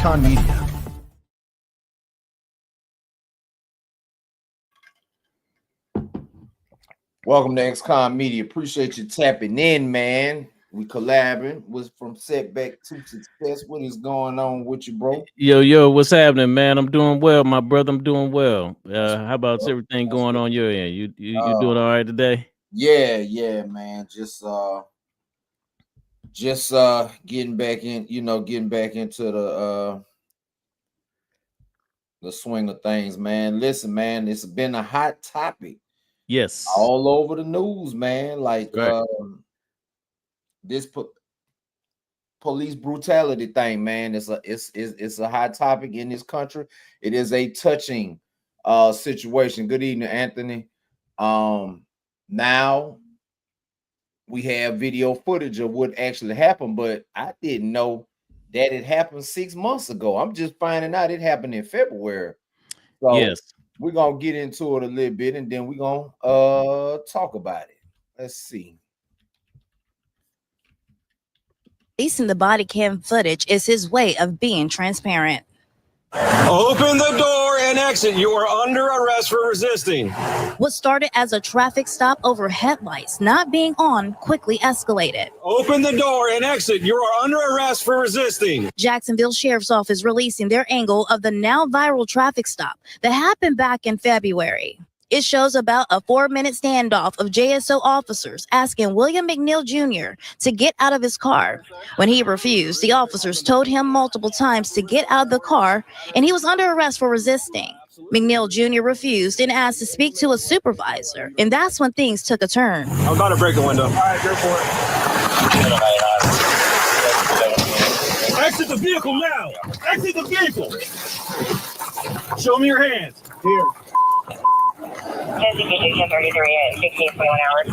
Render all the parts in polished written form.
XconMedia. Welcome to XconMedia. Appreciate you tapping in, man. We collabing. Was from setback to success. What is going on with you, bro? Yo, what's happening, man? I'm doing well, my brother. I'm doing well. How about everything going on your end? You doing all right today? Yeah, man. Just getting back in, getting back into the swing of things, man. Listen, man, it's been a hot topic. Yes. All over the news, man. Like right. This police brutality thing, man. It's a hot topic in this country. It is a touching situation. Good evening, Anthony. Now we have video footage of what actually happened, but I didn't know that it happened 6 months ago. I'm just finding out it happened in February. So yes, we're gonna get into it a little bit and then we're gonna talk about it. Let's see. Releasing the body cam footage is his way of being transparent. Open the door and exit. You are under arrest for resisting. What started as a traffic stop over headlights not being on quickly escalated. Open the door and exit. You are under arrest for resisting. Jacksonville Sheriff's Office releasing their angle of the now viral traffic stop that happened back in February. It shows about a 4-minute standoff of JSO officers asking William McNeil Jr. to get out of his car. When he refused, the officers told him multiple times to get out of the car, and he was under arrest for resisting. McNeil Jr. refused and asked to speak to a supervisor, and that's when things took a turn. I'm about to break the window. All right, go for it. Exit the vehicle now. Exit the vehicle. Show me your hands. Here. 1033 at 16.1 hours.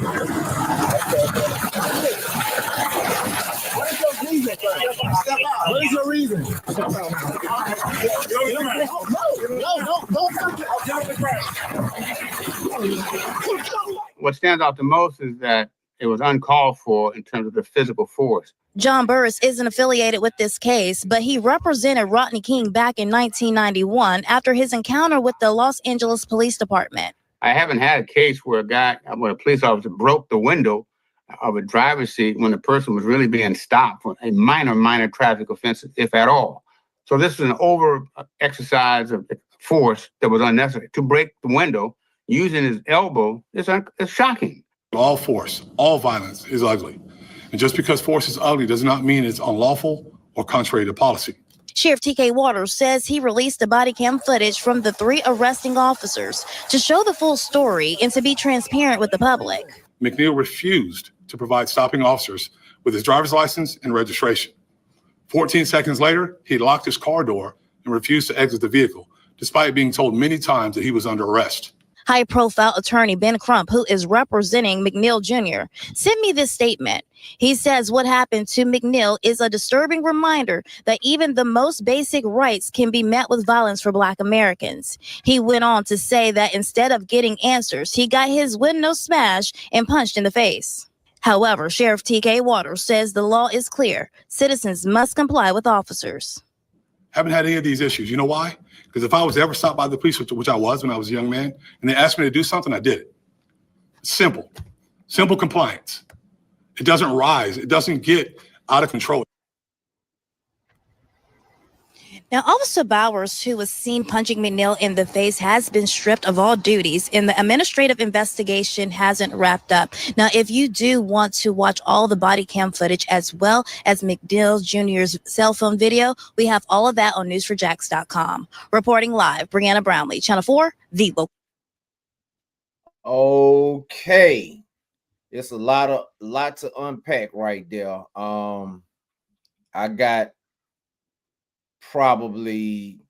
What is your reason? What stands out the most is that it was uncalled for in terms of the physical force. John Burris isn't affiliated with this case, but he represented Rodney King back in 1991 after his encounter with the Los Angeles Police Department. I haven't had a case where a police officer broke the window of a driver's seat when the person was really being stopped for a minor traffic offense, if at all. So this is an over exercise of force that was unnecessary. To break the window using his elbow is shocking. All force, all violence is ugly. And just because force is ugly does not mean it's unlawful or contrary to policy. Sheriff T.K. Waters says he released the body cam footage from the 3 arresting officers to show the full story and to be transparent with the public. McNeil refused to provide stopping officers with his driver's license and registration. 14 seconds later, he locked his car door and refused to exit the vehicle, despite being told many times that he was under arrest. High-profile attorney Ben Crump, who is representing McNeil Jr., sent me this statement. He says what happened to McNeil is a disturbing reminder that even the most basic rights can be met with violence for Black Americans. He went on to say that instead of getting answers, he got his window smashed and punched in the face. However, Sheriff T.K. Waters says the law is clear. Citizens must comply with officers. Haven't had any of these issues. You know why? Because if I was ever stopped by the police, which I was when I was a young man, and they asked me to do something, I did it. Simple compliance. It doesn't rise. It doesn't get out of control. Now, Officer Bowers, who was seen punching McNeil in the face, has been stripped of all duties, and the administrative investigation hasn't wrapped up. Now, if you do want to watch all the body cam footage as well as McNeil Jr.'s cell phone video, we have all of that on news4jax.com. Reporting live, Brianna Brownlee, Channel 4, the local. Okay. It's a lot to unpack right there. I got probably,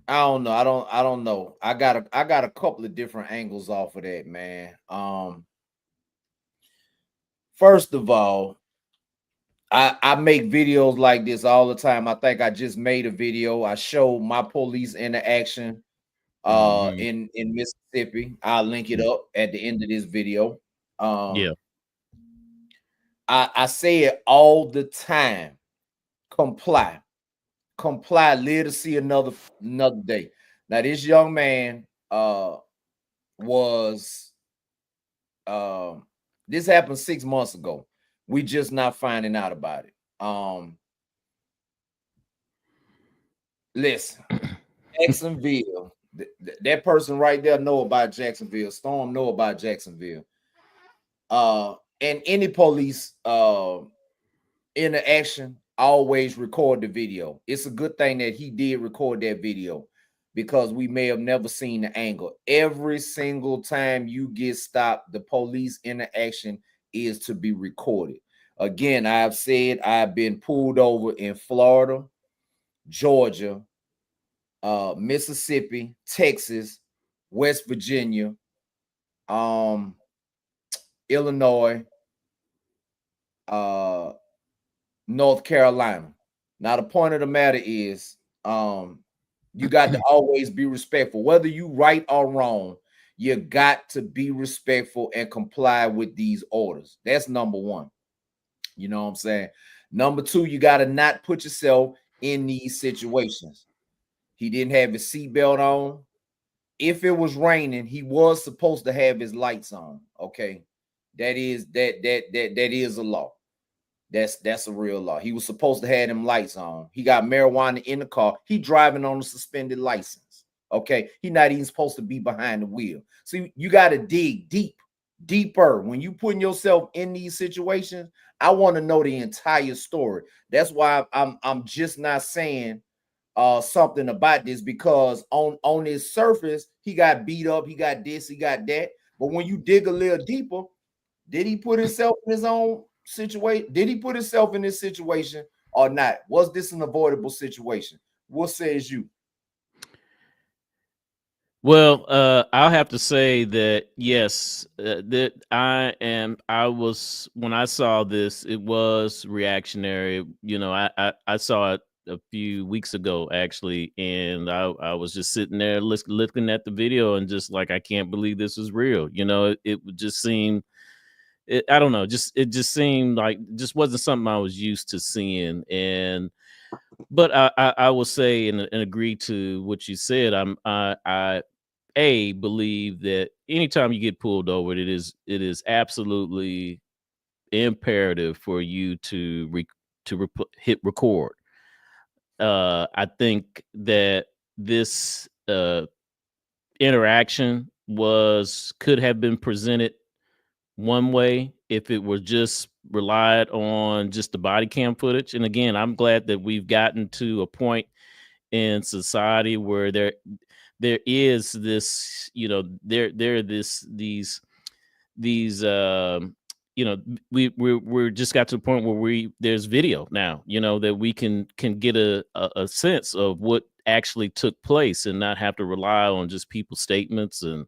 I don't know. I got a couple of different angles off of that, man. First of all, I make videos like this all the time. I think I just made a video. I showed my police interaction in Mississippi. I'll link it up at the end of this video. Yeah. I say it all the time. Comply. comply, live to see another day. Now, this young man was this happened 6 months ago. We just not finding out about it. Listen, Jacksonville, that person right there know about Jacksonville. Storm know about Jacksonville. And any police interaction, always record the video. It's a good thing that he did record that video, because we may have never seen the angle. Every single time you get stopped, the police interaction is to be recorded. Again, I've said I've been pulled over in Florida, Georgia, Mississippi, Texas, West Virginia, Illinois, North Carolina. Now, the point of the matter is, you got to always be respectful. Whether you right or wrong, you got to be respectful and comply with these orders. That's number one. You know what I'm saying? Number two, you got to not put yourself in these situations. He didn't have his seatbelt on. If it was raining, he was supposed to have his lights on. Okay, that is a law. That's a real law. He was supposed to have them lights on. He got marijuana in the car. He driving on a suspended license. Okay, he not even supposed to be behind the wheel. See, you got to dig deeper when you putting yourself in these situations. I want to know the entire story. That's why I'm just not saying something about this, because on his surface he got beat up, he got this, he got that. But when you dig a little deeper, did he put himself in his own situation? Did he put himself in this situation or not? Was this an avoidable situation? What says you? Well, I'll have to say that yes, that I was, when I saw this, it was reactionary. You know, I saw it a few weeks ago actually, and I was just sitting there looking at the video and just like, I can't believe this is real. You know, it just seemed, I don't know, it just seemed like just wasn't something I was used to seeing. But I will say and agree to what you said. I believe that anytime you get pulled over, it is absolutely imperative for you to hit record. I think that this interaction could have been presented one way if it were just relied on just the body cam footage. And again, I'm glad that we've gotten to a point in society where there is this, you know, these you know, we're just got to the point where there's video now, you know, that we can get a sense of what actually took place and not have to rely on just people's statements and,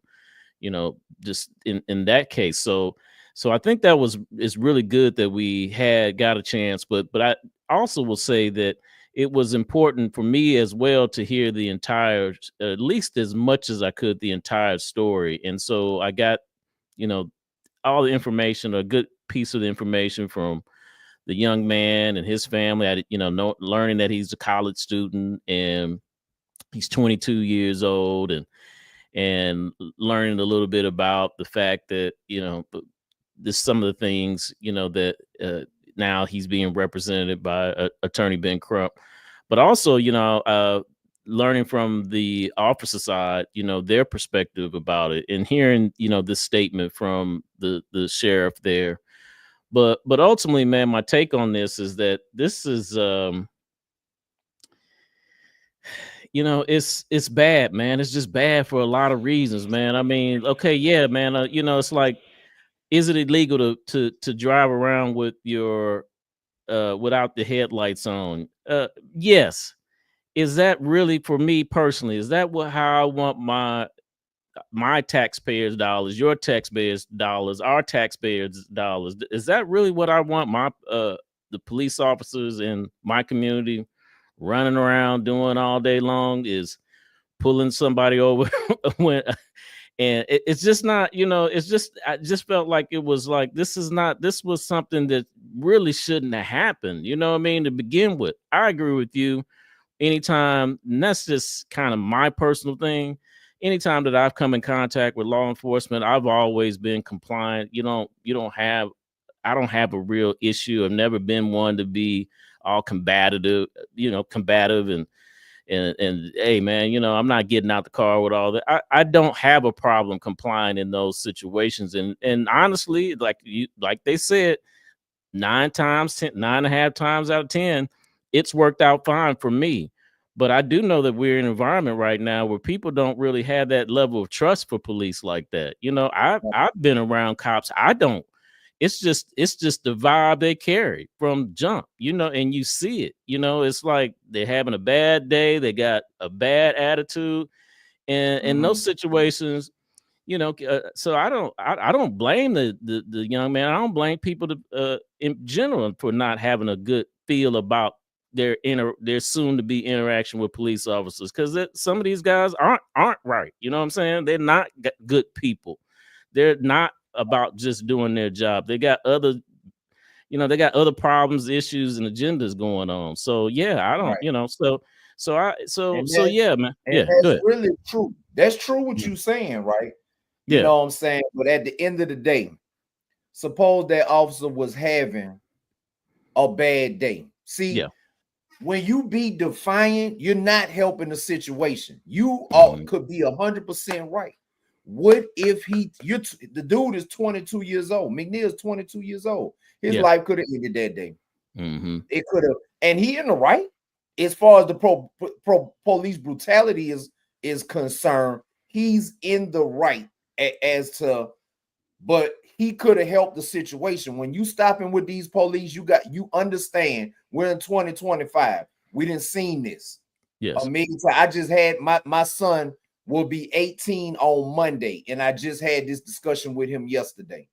you know, just in that case. So I think it's really good that we got a chance, but I also will say that it was important for me as well to hear the entire, at least as much as I could, the entire story. And so I got, you know, all the information, a good piece of the information from the young man and his family. I, you know, learning that he's a college student and he's 22 years old, and learning a little bit about the fact that, you know, some of the things, you know, that now he's being represented by attorney Ben Crump, but also, you know, learning from the officer side, you know, their perspective about it, and hearing, you know, this statement from the sheriff there. But ultimately, man, my take on this is that this is, you know, it's bad, man. It's just bad for a lot of reasons, man. I mean, okay, yeah, man. You know, it's like, is it illegal to drive around with your without the headlights on? Yes. Is that really, for me personally, is that how I want my taxpayers' dollars, your taxpayers' dollars, our taxpayers' dollars? Is that really what I want my the police officers in my community running around doing all day long? Is pulling somebody over when, and it's just not, you know, it's just, I just felt like it was like, this was something that really shouldn't have happened. You know what I mean? To begin with, I agree with you. anytime, and that's just kind of my personal thing. Anytime that I've come in contact with law enforcement, I've always been compliant. I don't have a real issue. I've never been one to be all combative and hey man, I'm not getting out the car with all that. I don't have a problem complying in those situations. And honestly, like they said, 9.5 times out of 10, it's worked out fine for me. But I do know that we're in an environment right now where people don't really have that level of trust for police like that. I've been around cops. It's just the vibe they carry from jump, and you see it. It's like they're having a bad day, they got a bad attitude, and in those situations, so I don't blame the young man. I don't blame people in general for not having a good feel about their soon to be interaction with police officers, because some of these guys aren't right. You know what I'm saying? They're not good people. They're not about just doing their job. They got other problems, issues, and agendas going on. So yeah, I don't, yeah, man. Yeah, that's really true. That's true what you're saying, right? You know what I'm saying? But at the end of the day, suppose that officer was having a bad day. See, when you be defiant, you're not helping the situation. You could be 100% right. What if the dude is 22 years old? McNeil is 22 years old. His life could have ended that day. It could have, and he in the right as far as the police brutality is concerned. He's in the right but he could have helped the situation. When you stopping with these police, you understand we're in 2025. We didn't seen this. Yes. I just had my son will be 18 on Monday, and I just had this discussion with him yesterday.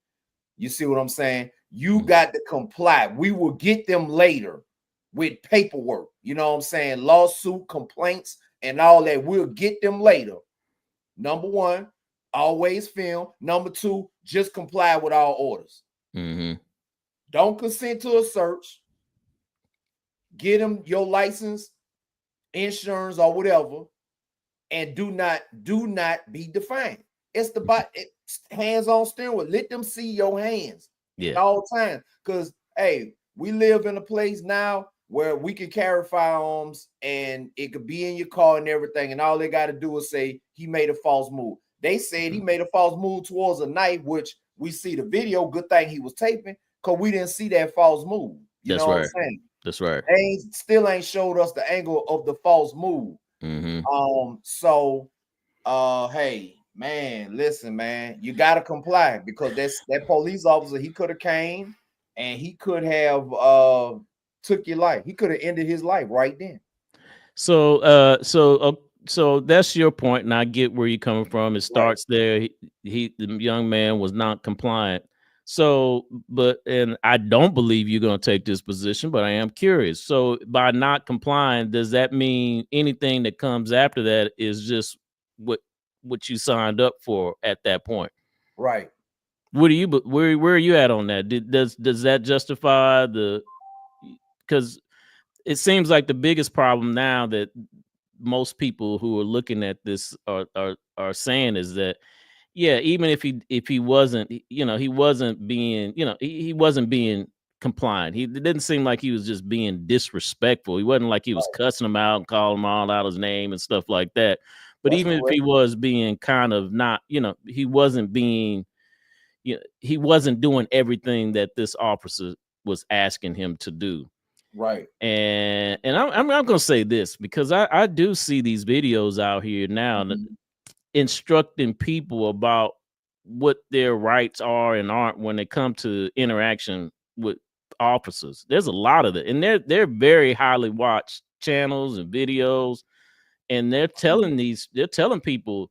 You see what I'm saying? You got to comply. We will get them later with paperwork. You know what I'm saying? Lawsuit, complaints, and all that. We'll get them later. Number one, always film. Number two, just comply with all orders. Don't consent to a search. Get them your license, insurance, or whatever. And do not be defiant. It's hands on steering wheel. Let them see your hands at all times. Because hey, we live in a place now where we can carry firearms and it could be in your car and everything. And all they got to do is say he made a false move. They said he made a false move towards a knife, which we see the video. Good thing he was taping, because we didn't see that false move. You know what I'm saying? That's right. They still ain't showed us the angle of the false move. Hey man, listen, man, you gotta comply, because that police officer, he could have came and he could have took your life. He could have ended his life right then. So that's your point, and I get where you're coming from. It starts there. The young man was not compliant. So, and I don't believe you're going to take this position, but I am curious. So by not complying, does that mean anything that comes after that is just what you signed up for at that point? Right. Where are you at on that? Does that justify because it seems like the biggest problem now that most people who are looking at this are saying is that, even if he wasn't, he wasn't being, he wasn't being compliant. It didn't seem like he was just being disrespectful. He wasn't like he was cussing him out and calling him all out his name and stuff like that. But even if he was being kind of not, he wasn't being, he wasn't doing everything that this officer was asking him to do. Right. And I'm gonna say this, because I do see these videos out here now instructing people about what their rights are and aren't when they come to interaction with officers. There's a lot of it, and they're very highly watched channels and videos, and they're telling people,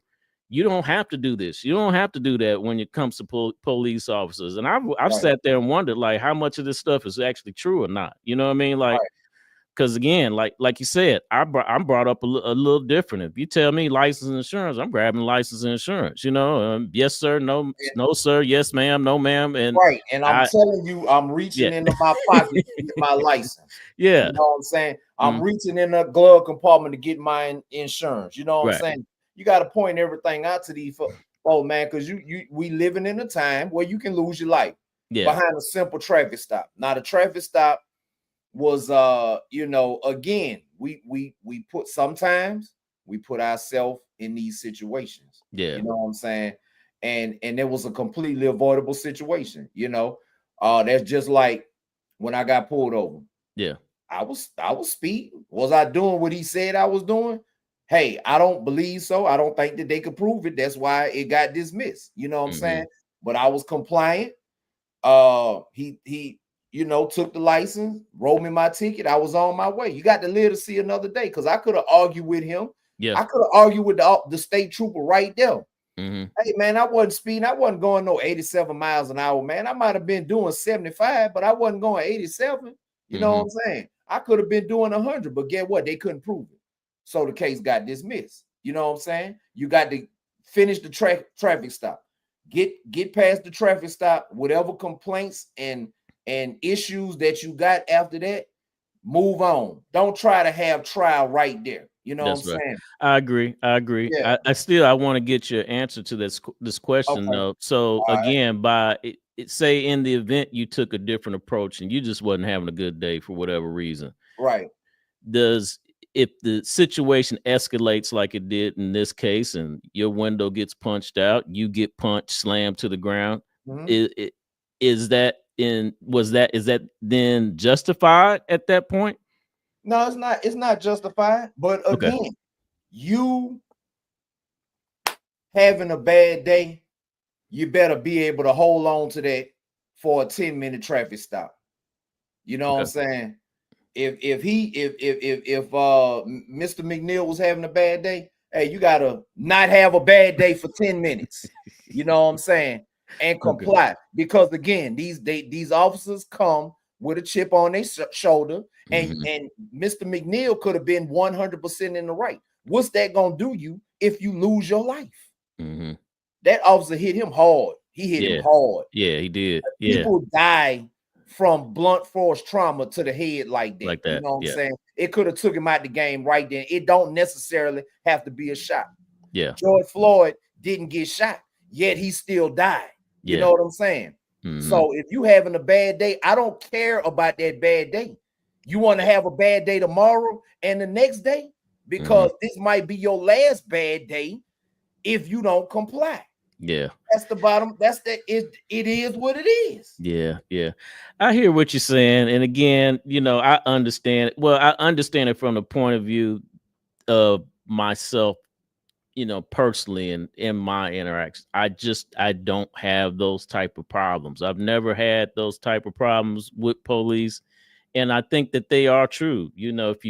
you don't have to do this, you don't have to do that when it comes to police officers. And I've sat there and wondered, like, how much of this stuff is actually true or not. You know what I mean? Like, because again, like you said, I'm brought up a little different. If you tell me license and insurance, I'm grabbing license and insurance. Yes sir, no sir, yes ma'am, no ma'am, and I'm telling you, I'm reaching into my pocket to get my license. Yeah, you know what I'm saying? I'm reaching in the glove compartment to get my insurance. You know what I'm saying? You got to point everything out to these folks, man, because we living in a time where you can lose your life behind a simple traffic stop. Now the traffic stop was again, we sometimes we put ourselves in these situations. You know what I'm saying? And it was a completely avoidable situation. That's just like when I got pulled over. I was speeding. Was I doing what he said I was doing? Hey, I don't believe so. I don't think that they could prove it. That's why it got dismissed. You know what I'm saying? But I was compliant. He took the license, wrote me my ticket. I was on my way. You got to live to see another day, because I could have argued with him. I could have argued with the state trooper right there. Hey, man, I wasn't speeding. I wasn't going no 87 miles an hour, man. I might have been doing 75, but I wasn't going 87. You know what I'm saying? I could have been doing 100, but get what? They couldn't prove it. So the case got dismissed. You know what I'm saying? You got to finish the traffic stop. Get past the traffic stop, whatever complaints and issues that you got after that, move on. Don't try to have trial right there. You know what I'm saying? I agree. Yeah. I want to get your answer to this question though. So again, say in the event you took a different approach and you just wasn't having a good day for whatever reason. Right. If the situation escalates like it did in this case and your window gets punched out, you get punched, slammed to the ground, is that then justified at that point? No, it's not. It's not justified. But again, you having a bad day, you better be able to hold on to that for a 10-minute traffic stop. You know what I'm saying? If Mr. McNeil was having a bad day, hey, you gotta not have a bad day for 10 minutes. You know what I'm saying? And comply. Because again, these officers come with a chip on their shoulder, and Mr. McNeil could have been 100% in the right. What's that gonna do you if you lose your life? That officer hit him hard. He hit him hard. Yeah, he did. People die from blunt force trauma to the head like that. You know what I'm saying? It could have took him out the game right then. It don't necessarily have to be a shot. George Floyd didn't get shot, yet he still died. You know what I'm saying? So if you having a bad day, I don't care about that bad day. You want to have a bad day tomorrow and the next day, because this might be your last bad day if you don't comply. That's the bottom. It is what it is. I hear what you're saying. And again, I understand. Well, I understand it from the point of view of myself, personally, and in my interactions. I don't have those type of problems. I've never had those type of problems with police. And I think that they are true. If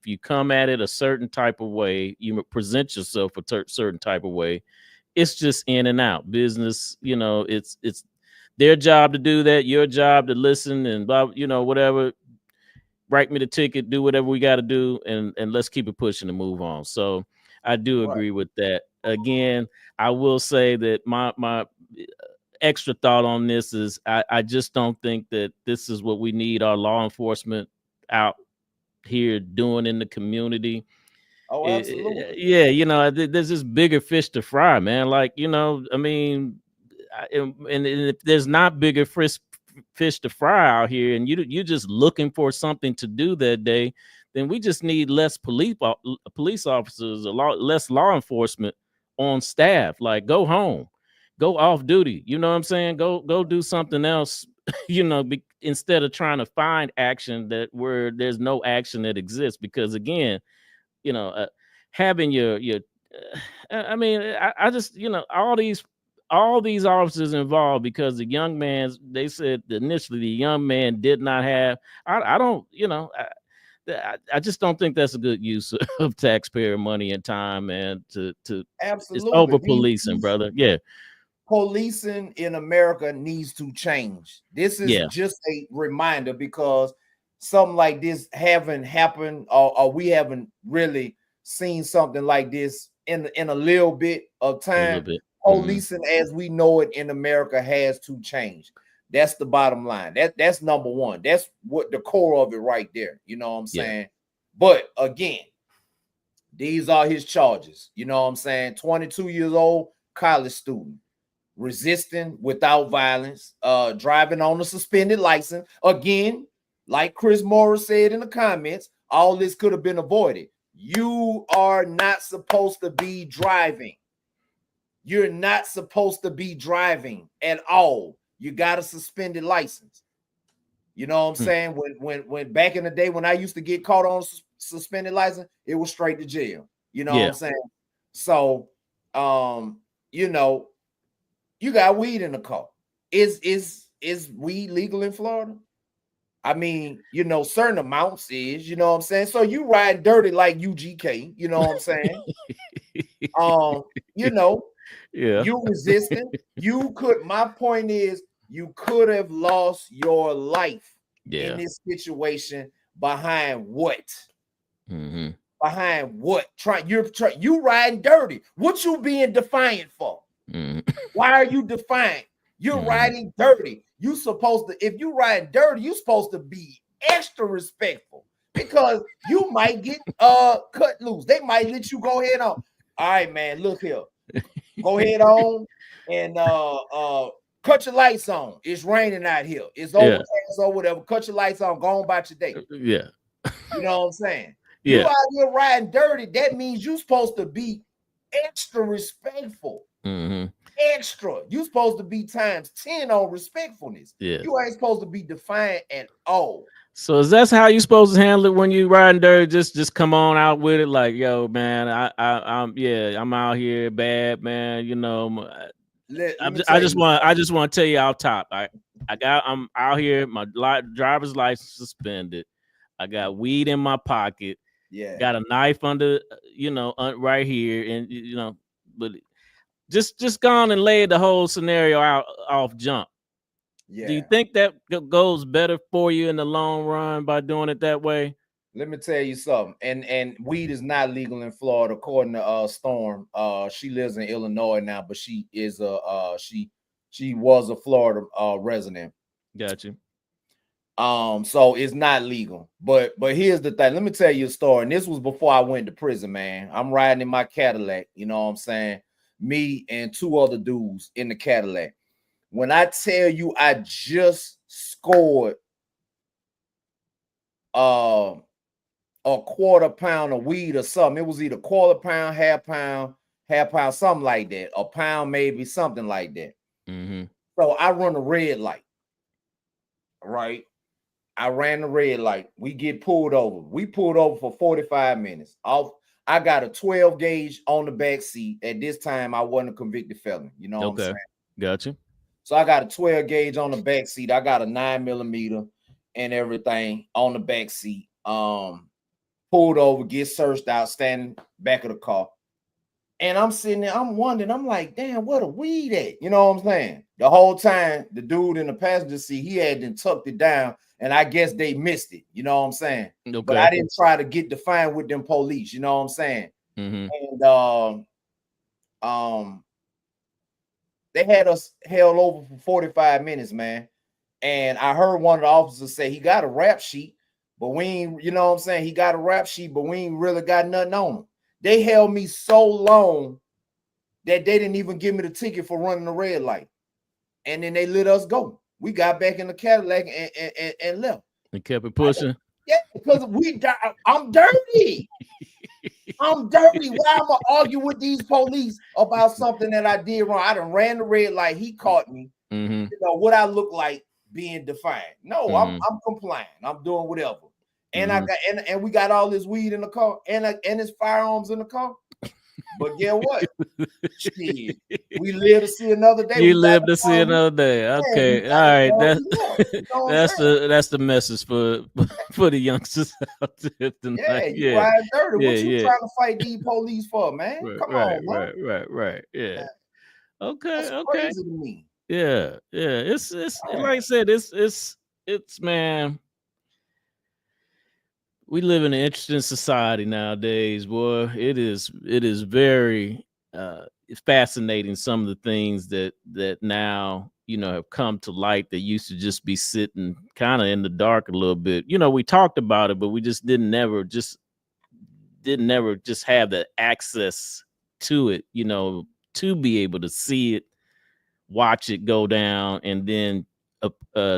you come at it a certain type of way, you present yourself a certain type of way, it's just in and out business. It's their job to do that, your job to listen and blah, whatever. Write me the ticket, do whatever we got to do, and let's keep it pushing and move on. So I do agree with that. Again, I will say that my extra thought on this is I just don't think that this is what we need our law enforcement out here doing in the community. Oh, absolutely. There's this bigger fish to fry, man. Like, I mean, and if there's not bigger fish to fry out here, and you're just looking for something to do that day, then we just need less police officers, less law enforcement on staff. Like, go home, go off duty. You know what I'm saying? Go do something else. Instead of trying to find action where there's no action that exists. Because again, having your I just all these officers involved, because the young man, they said initially the young man did not have. I just don't think that's a good use of taxpayer money and time, man. Absolutely, it's over policing, brother. Policing in America needs to change. This is just a reminder, because something like this haven't happened, or we haven't really seen something like this in a little bit of time. Policing as we know it in America has to change. That's the bottom line. That's number one. That's what the core of it right there. You know what I'm saying? But again, these are his charges. You know what I'm saying? 22 years old, college student, resisting without violence, driving on a suspended license. Again, like Chris Morris said in the comments, all this could have been avoided. You are not supposed to be driving. You're not supposed to be driving at all. You got a suspended license. You know what I'm saying? When back in the day when I used to get caught on suspended license, it was straight to jail. You know what I'm saying? So, you know, you got weed in the car. Is weed legal in Florida? I mean, you know, certain amounts is, you know what I'm saying? So you ride dirty like UGK, you know what I'm saying? You know, you resisting. You could, my point is, you could have lost your life in this situation behind what? Behind what? You riding dirty. What you being defiant for? Why are you defiant? You're riding dirty. You supposed to, if you ride dirty, you supposed to be extra respectful because you might get cut loose. They might let you go ahead on. All right, man, look here. Go ahead on and cut your lights on. It's raining out here. It's overcast or whatever. Cut your lights on. Go on about your day. Yeah. You know what I'm saying? You out here riding dirty. That means you're supposed to be extra respectful. Extra. You supposed to be times 10 on respectfulness. You ain't supposed to be defiant at all. So is that how you supposed to handle it when you riding dirty? Just come on out with it, like, yo, man, I'm out here bad, man. You know, I just want to tell you out top. I'm out here, my driver's license suspended. I got weed in my pocket. Yeah, got a knife under, you know, right here, and you know, but just gone and laid the whole scenario out off jump. Yeah. Do you think that goes better for you in the long run by doing it that way? Let me tell you something. And weed is not legal in Florida, according to Storm. She lives in Illinois now, but she is she was a Florida resident. Got you. So it's not legal. But here's the thing. Let me tell you a story. And this was before I went to prison, man. I'm riding in my Cadillac, you know what I'm saying? Me and two other dudes in the Cadillac. When I tell you I just scored a quarter pound of weed or something, it was either quarter pound, half pound, something like that, a pound maybe, something like that. So I run a red light, right? I ran the red light. We get pulled over. We pulled over for 45 minutes. I got a 12 gauge on the back seat. At this time, I wasn't a convicted felon. You know what I'm saying? Gotcha. So I got a 12 gauge on the back seat. I got a 9mm and everything on the back seat. Pulled over, get searched out, standing back of the car. And I'm sitting there, I'm wondering, I'm like, damn, what a weed at? You know what I'm saying? The whole time, the dude in the passenger seat, he had then tucked it down, and I guess they missed it. You know what I'm saying? But I didn't try to get defined with them police. You know what I'm saying? And they had us held over for 45 minutes, man. And I heard one of the officers say he got a rap sheet, but we ain't, you know what I'm saying? He got a rap sheet, but we ain't really got nothing on him. They held me so long that they didn't even give me the ticket for running the red light. And then they let us go. We got back in the Cadillac and left. And kept it pushing. Yeah, because I'm dirty. I'm dirty. Why am I arguing with these police about something that I did wrong? I done ran the red light. He caught me. You know what I look like being defiant. No, I'm complying. I'm doing whatever. And I got and we got all this weed in the car and his firearms in the car. But guess what? Shit, we live to see another day. You live to see another day. Okay, all right. That's the message for the youngsters out there tonight. Yeah, you riding dirty. What you trying to fight these police for, man? Come on, man. Right. Yeah. Okay. That's crazy to me. Yeah. It's like I said, it's man. We live in an interesting society nowadays, boy. It is very fascinating, some of the things that now, you know, have come to light that used to just be sitting kind of in the dark a little bit. You know, we talked about it, but we just didn't never just didn't ever just have the access to it, you know, to be able to see it, watch it go down, and then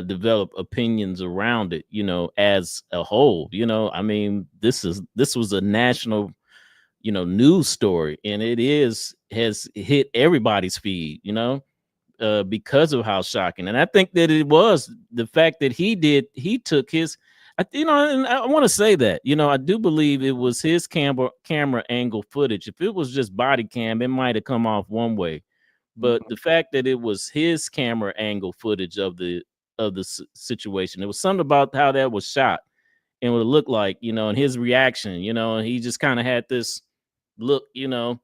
develop opinions around it, you know, as a whole. You know, I mean, this was a national, you know, news story, and has hit everybody's feed, you know, because of how shocking. And I think that it was the fact that he took his, you know, and I want to say that, you know, I do believe it was his camera angle footage. If it was just body cam, it might have come off one way, but the fact that it was his camera angle footage of the situation, it was something about how that was shot and what it looked like, you know, and his reaction, you know, and he just kind of had this look, you know,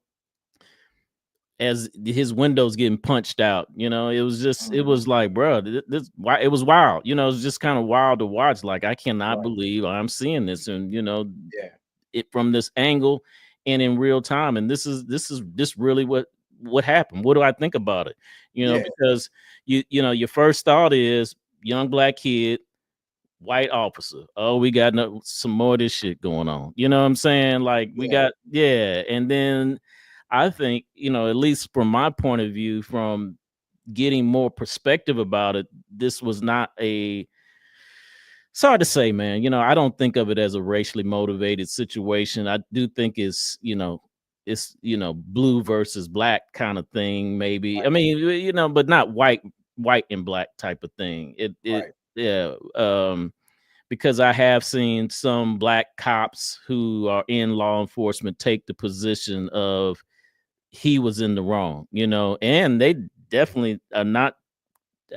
as his windows getting punched out, you know. It was just, it was like, bro, it was wild, you know. It was just kind of wild to watch. Like, I cannot believe I'm seeing this, and you know, it from this angle and in real time. And this is really what happened. What do I think about it? You know, because you know, your first thought is young black kid, white officer. Oh, we got some more of this shit going on. You know what I'm saying? Like we got, and then I think, you know, at least from my point of view, from getting more perspective about it, this was not it's hard to say, man. You know, I don't think of it as a racially motivated situation. I do think it's, you know, blue versus black kind of thing, maybe. I mean, you know, but not white and black type of thing. Because I have seen some black cops who are in law enforcement take the position of he was in the wrong, you know, and they definitely are not.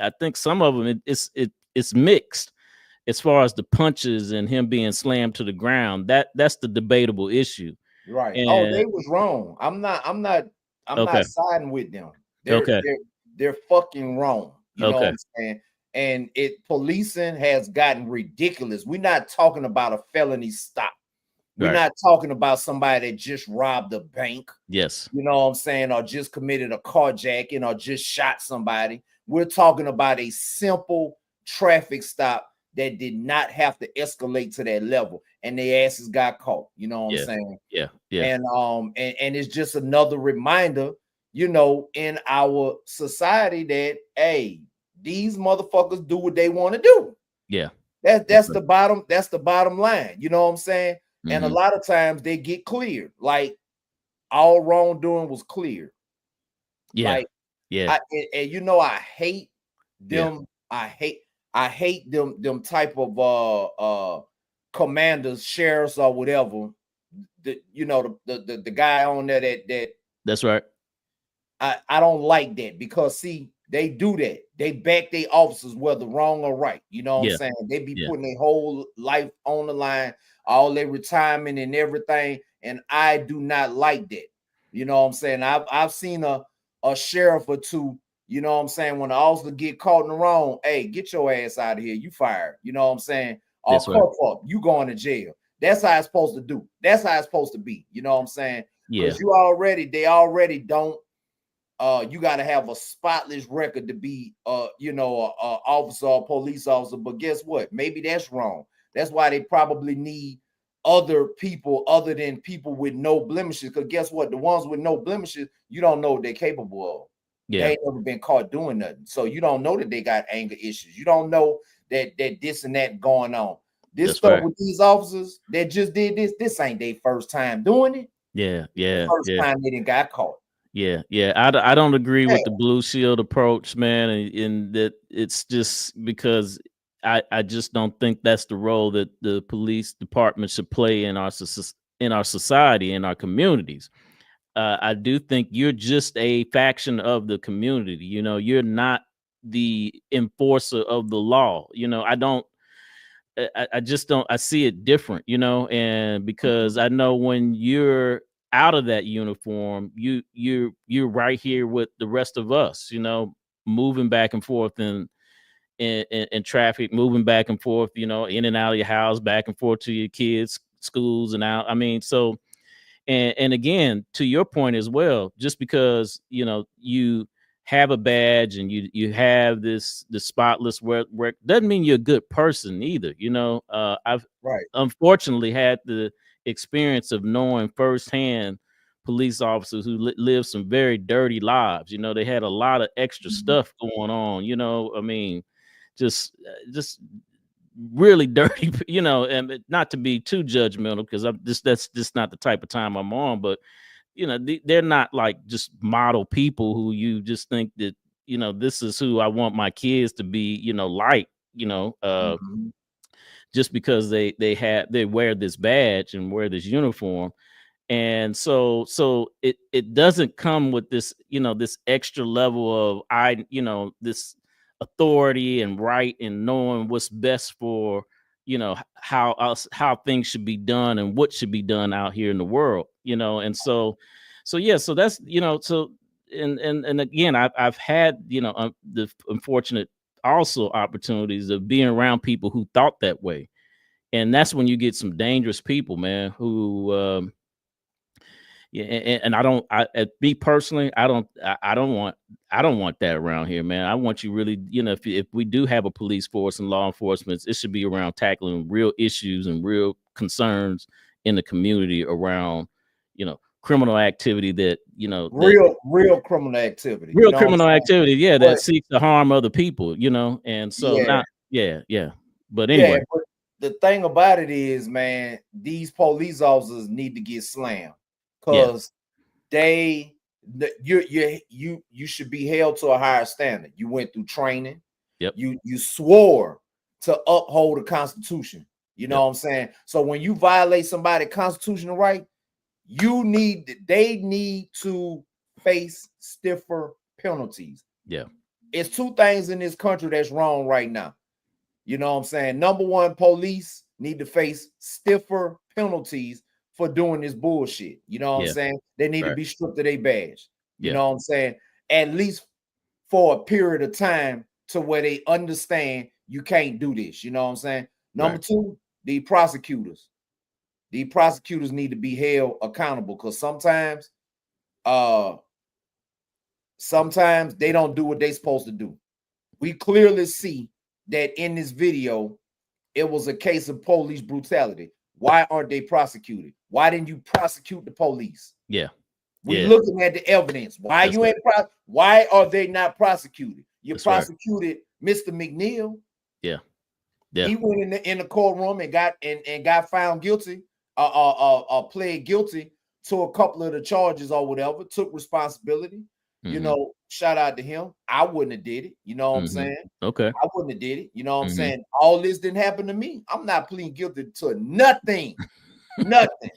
I think some of them it's mixed as far as the punches and him being slammed to the ground. That's the debatable issue. Right. And, oh, they was wrong. I'm not siding with them. They're fucking wrong. You know what I'm saying? And policing has gotten ridiculous. We're not talking about a felony stop. We're not talking about somebody that just robbed a bank. Yes. You know what I'm saying? Or just committed a carjacking or just shot somebody. We're talking about a simple traffic stop that did not have to escalate to that level, and their asses got caught. You know what I'm saying? Yeah. And it's just another reminder, you know, in our society that, hey, these motherfuckers do what they want to do. Yeah. That's the bottom line. You know what I'm saying? And a lot of times they get cleared. Like all wrongdoing was clear. Yeah. Like, and you know, I hate them. Yeah. I hate them type of commanders, sheriffs, or whatever. You know, the guy on there that that's right. I don't like that, because see, they do that. They back their officers, whether wrong or right. You know what I'm saying? They be putting their whole life on the line, all their retirement and everything. And I do not like that. You know what I'm saying? I've seen a sheriff or two, you know what I'm saying, when the officer get caught in the wrong, hey, get your ass out of here. You fired. You know what I'm saying? Or up, you going to jail. That's how it's supposed to do. That's how it's supposed to be. You know what I'm saying? Because they already don't. You got to have a spotless record to be, you know, a officer or police officer. But guess what? Maybe that's wrong. That's why they probably need other people other than people with no blemishes. Because guess what? The ones with no blemishes, you don't know what they're capable of. They ain't never been caught doing nothing. So you don't know that they got anger issues. You don't know that this and that going on. This stuff with these officers that just did this ain't their first time doing it. First time they didn't got caught. I don't agree with the blue shield approach, man, and that it's just because I just don't think that's the role that the police department should play in our society, in our communities. I do think you're just a faction of the community. You know, you're not the enforcer of the law. You know, I just don't. I see it different. You know, and because I know when you're out of that uniform, you're right here with the rest of us, you know, moving back and forth in traffic, moving back and forth, you know, in and out of your house, back and forth to your kids' schools and out. I mean, so and again, to your point as well, just because, you know, you have a badge and you have the spotless work doesn't mean you're a good person either. You know, I've unfortunately had the experience of knowing firsthand police officers who live some very dirty lives. You know, they had a lot of extra stuff going on. You know, I mean, just really dirty. You know, and not to be too judgmental, because that's just not the type of time I'm on. But you know, they're not like just model people who you just think that, you know, this is who I want my kids to be, you know, like, you know, just because they wear this badge and wear this uniform. And so it doesn't come with this, you know, this extra level of this authority and right and knowing what's best for, you know, how things should be done and what should be done out here in the world, you know. And so yeah, so that's, you know, so and again, I've had, you know, the unfortunate also opportunities of being around people who thought that way. And that's when you get some dangerous people, man, who yeah, and me personally, I don't want that around here, man. I want you really, you know, if we do have a police force and law enforcement, it should be around tackling real issues and real concerns in the community around, you know, criminal activity that, you know, real criminal activity, real you know criminal activity, yeah, that But- seeks to harm other people, you know. And so but anyway, but the thing about it is, man, these police officers need to get slammed, because you should be held to a higher standard. You went through training. Yep. You swore to uphold the Constitution. You know what I'm saying? So when you violate somebody's constitutional right, they need to face stiffer penalties. Yeah. It's two things in this country that's wrong right now. You know what I'm saying? Number one, police need to face stiffer penalties for doing this bullshit. You know what I'm saying? They need to be stripped of their badge. You know what I'm saying? At least for a period of time, to where they understand you can't do this. You know what I'm saying? Number two, the prosecutors. The prosecutors need to be held accountable, because sometimes they don't do what they're supposed to do. We clearly see that in this video, it was a case of police brutality. Why aren't they prosecuted? Why didn't you prosecute the police? Yeah. We're looking at the evidence. Why why are they not prosecuted? You prosecuted Mr. McNeil. Yeah. He went in the courtroom and got found guilty, pled guilty to a couple of the charges or whatever, took responsibility. You know, shout out to him. I wouldn't have did it. You know what I'm saying? Okay. I wouldn't have did it. You know what I'm saying? All this didn't happen to me. I'm not pleading guilty to nothing. Nothing.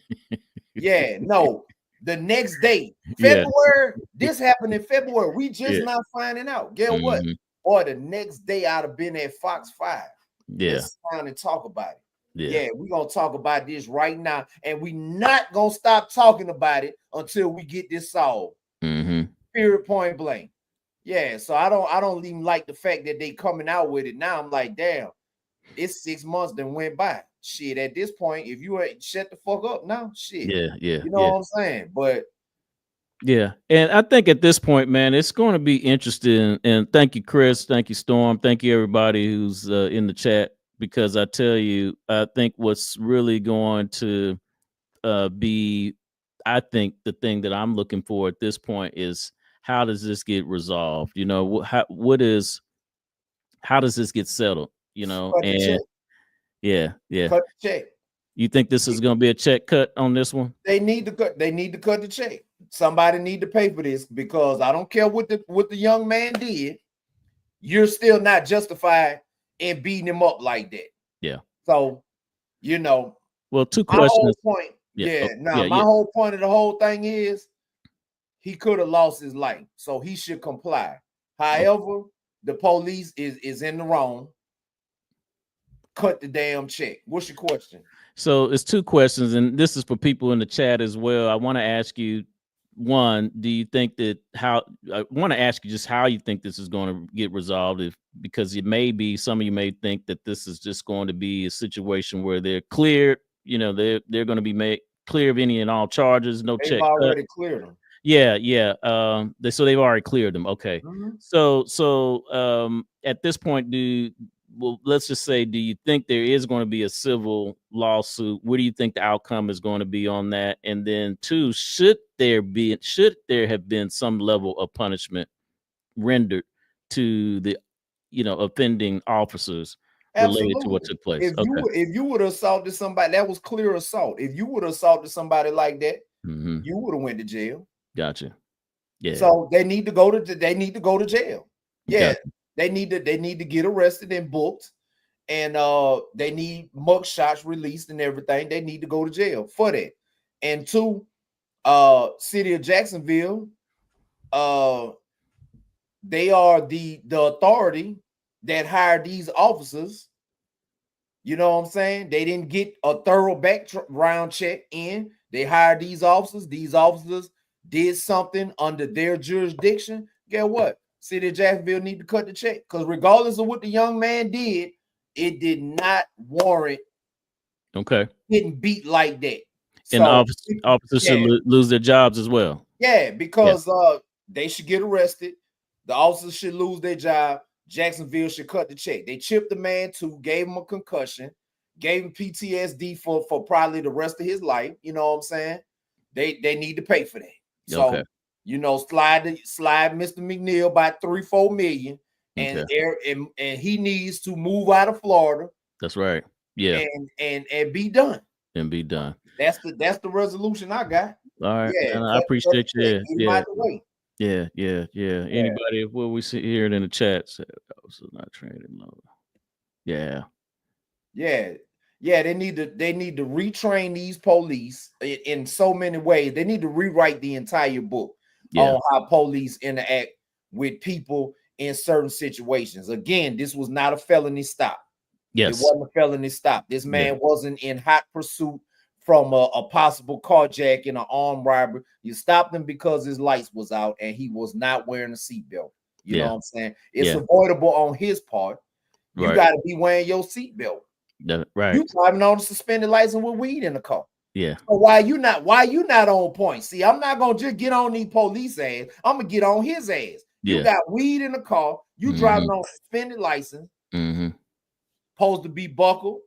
Yeah, no. The next day, February, this happened in February. We just not finding out. Get what? Or the next day, I'd have been at Fox 5. Let's sit down and talk about it. Yeah, we're gonna talk about this right now, and we're not gonna stop talking about it until we get this solved. Period, point blank. Yeah, so I don't even like the fact that they coming out with it now. I'm like, damn, it's 6 months that went by. Shit, at this point, if you ain't shut the fuck up now, shit. You know what I'm saying? But yeah, and I think at this point, man, it's going to be interesting. And thank you, Chris. Thank you, Storm. Thank you, everybody who's in the chat, because I tell you, I think what's really going to be, I think the thing that I'm looking for at this point is, how does this get resolved? You know, how does this get settled? You know, cut the and check. Cut the check. You think this is going to be a check cut on this one? They need to cut the check. Somebody need to pay for this, because I don't care what the young man did. You're still not justified in beating him up like that. Yeah. So, you know. Well, two questions. My whole point. My whole point of the whole thing is, he could have lost his life, so he should comply. However, the police is in the wrong. Cut the damn check. What's your question? So it's two questions, and this is for people in the chat as well. I want to ask you, one, do you think that I want to ask you just how you think this is going to get resolved, because it may be, some of you may think that this is just going to be a situation where they're cleared, you know, they're going to be made clear of any and all charges, no check. They've already cleared them. Yeah. So they've already cleared them. Okay. So at this point, well, let's just say, do you think there is going to be a civil lawsuit? What do you think the outcome is going to be on that? And then 2, should there have been some level of punishment rendered to the, offending officers related to what Absolutely. took place? Okay. If you would have assaulted somebody, that was clear assault. If you would have assaulted somebody like that, you would have went to jail. Gotcha. Yeah. So they need to go to jail. Yeah, Gotcha. they need to get arrested and booked, and they need mug shots released and everything. They need to go to jail for that. And 2, City of Jacksonville, they are the authority that hired these officers. You know what I'm saying? They didn't get a thorough background check in. They hired these officers. These officers did something under their jurisdiction. Guess what? City of Jacksonville need to cut the check, because regardless of what the young man did, it did not warrant getting beat like that. And officers should lose their jobs as well. Yeah, because they should get arrested. The officers should lose their job. Jacksonville should cut the check. They chipped the man too, gave him a concussion, gave him PTSD for probably the rest of his life. You know what I'm saying? They need to pay for that. So slide Mr. McNeil by $3-4 million, and he needs to move out of Florida. That's right. Yeah, and be done. And be done. That's the resolution I got. All right, yeah, I appreciate you. Yeah. Anybody, what we see here in the chat said, "Also not trained in law." Yeah. They need to retrain these police in so many ways. They need to rewrite the entire book on how police interact with people in certain situations. Again, this was not a felony stop. Yes, it wasn't a felony stop. This man wasn't in hot pursuit from a possible carjacking or armed robbery. You stopped him because his lights was out and he was not wearing a seatbelt. You know what I'm saying? It's avoidable on his part. You got to be wearing your seatbelt. Right. You driving on a suspended license with weed in the car. Yeah. So why you not on point? See, I'm not gonna just get on these police ass. I'm gonna get on his ass. You got weed in the car. You driving on a suspended license. Supposed to be buckled.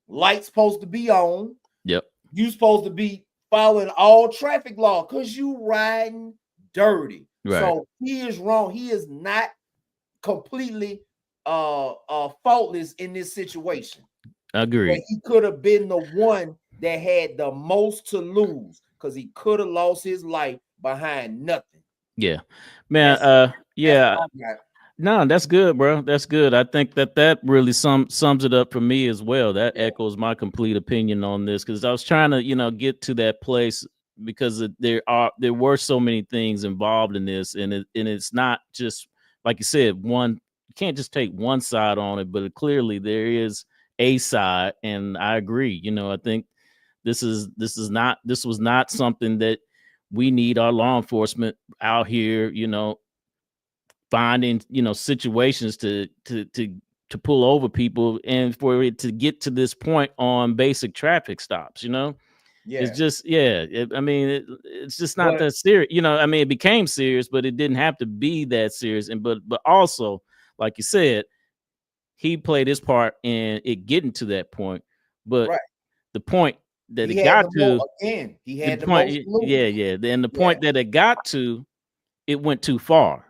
Lights supposed to be on. Yep. You supposed to be following all traffic law because you riding dirty. Right. So he is wrong. He is not completely faultless in this situation. Agreed. But he could have been the one that had the most to lose, because he could have lost his life behind nothing. Yeah, man. No, that's good, bro. That's good. I think that really sums it up for me as well. That echoes my complete opinion on this, because I was trying to, get to that place, because there were so many things involved in this, and it's not just like you said, you can't just take one side on it, but clearly there is a side, and I agree. I think this was not something that we need our law enforcement out here, finding, situations to pull over people, and for it to get to this point on basic traffic stops, it's just, it's just not that serious. It became serious, but it didn't have to be that serious. And but also, like you said, he played his part in it getting to that point. But the point that it got to, he had the point. most. Then the point that it got to, it went too far.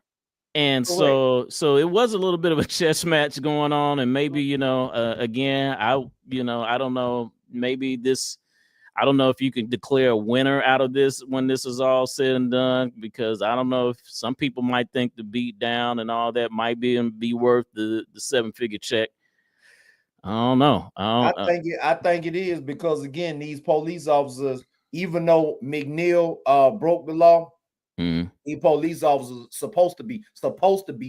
And so it was a little bit of a chess match going on. And maybe, again, I don't know, maybe I don't know if you can declare a winner out of this when this is all said and done, because I don't know if some people might think the beat down and all that might be worth the 7-figure check. I don't know. I think it is, because again, these police officers, even though McNeil broke the law, these police officers supposed to be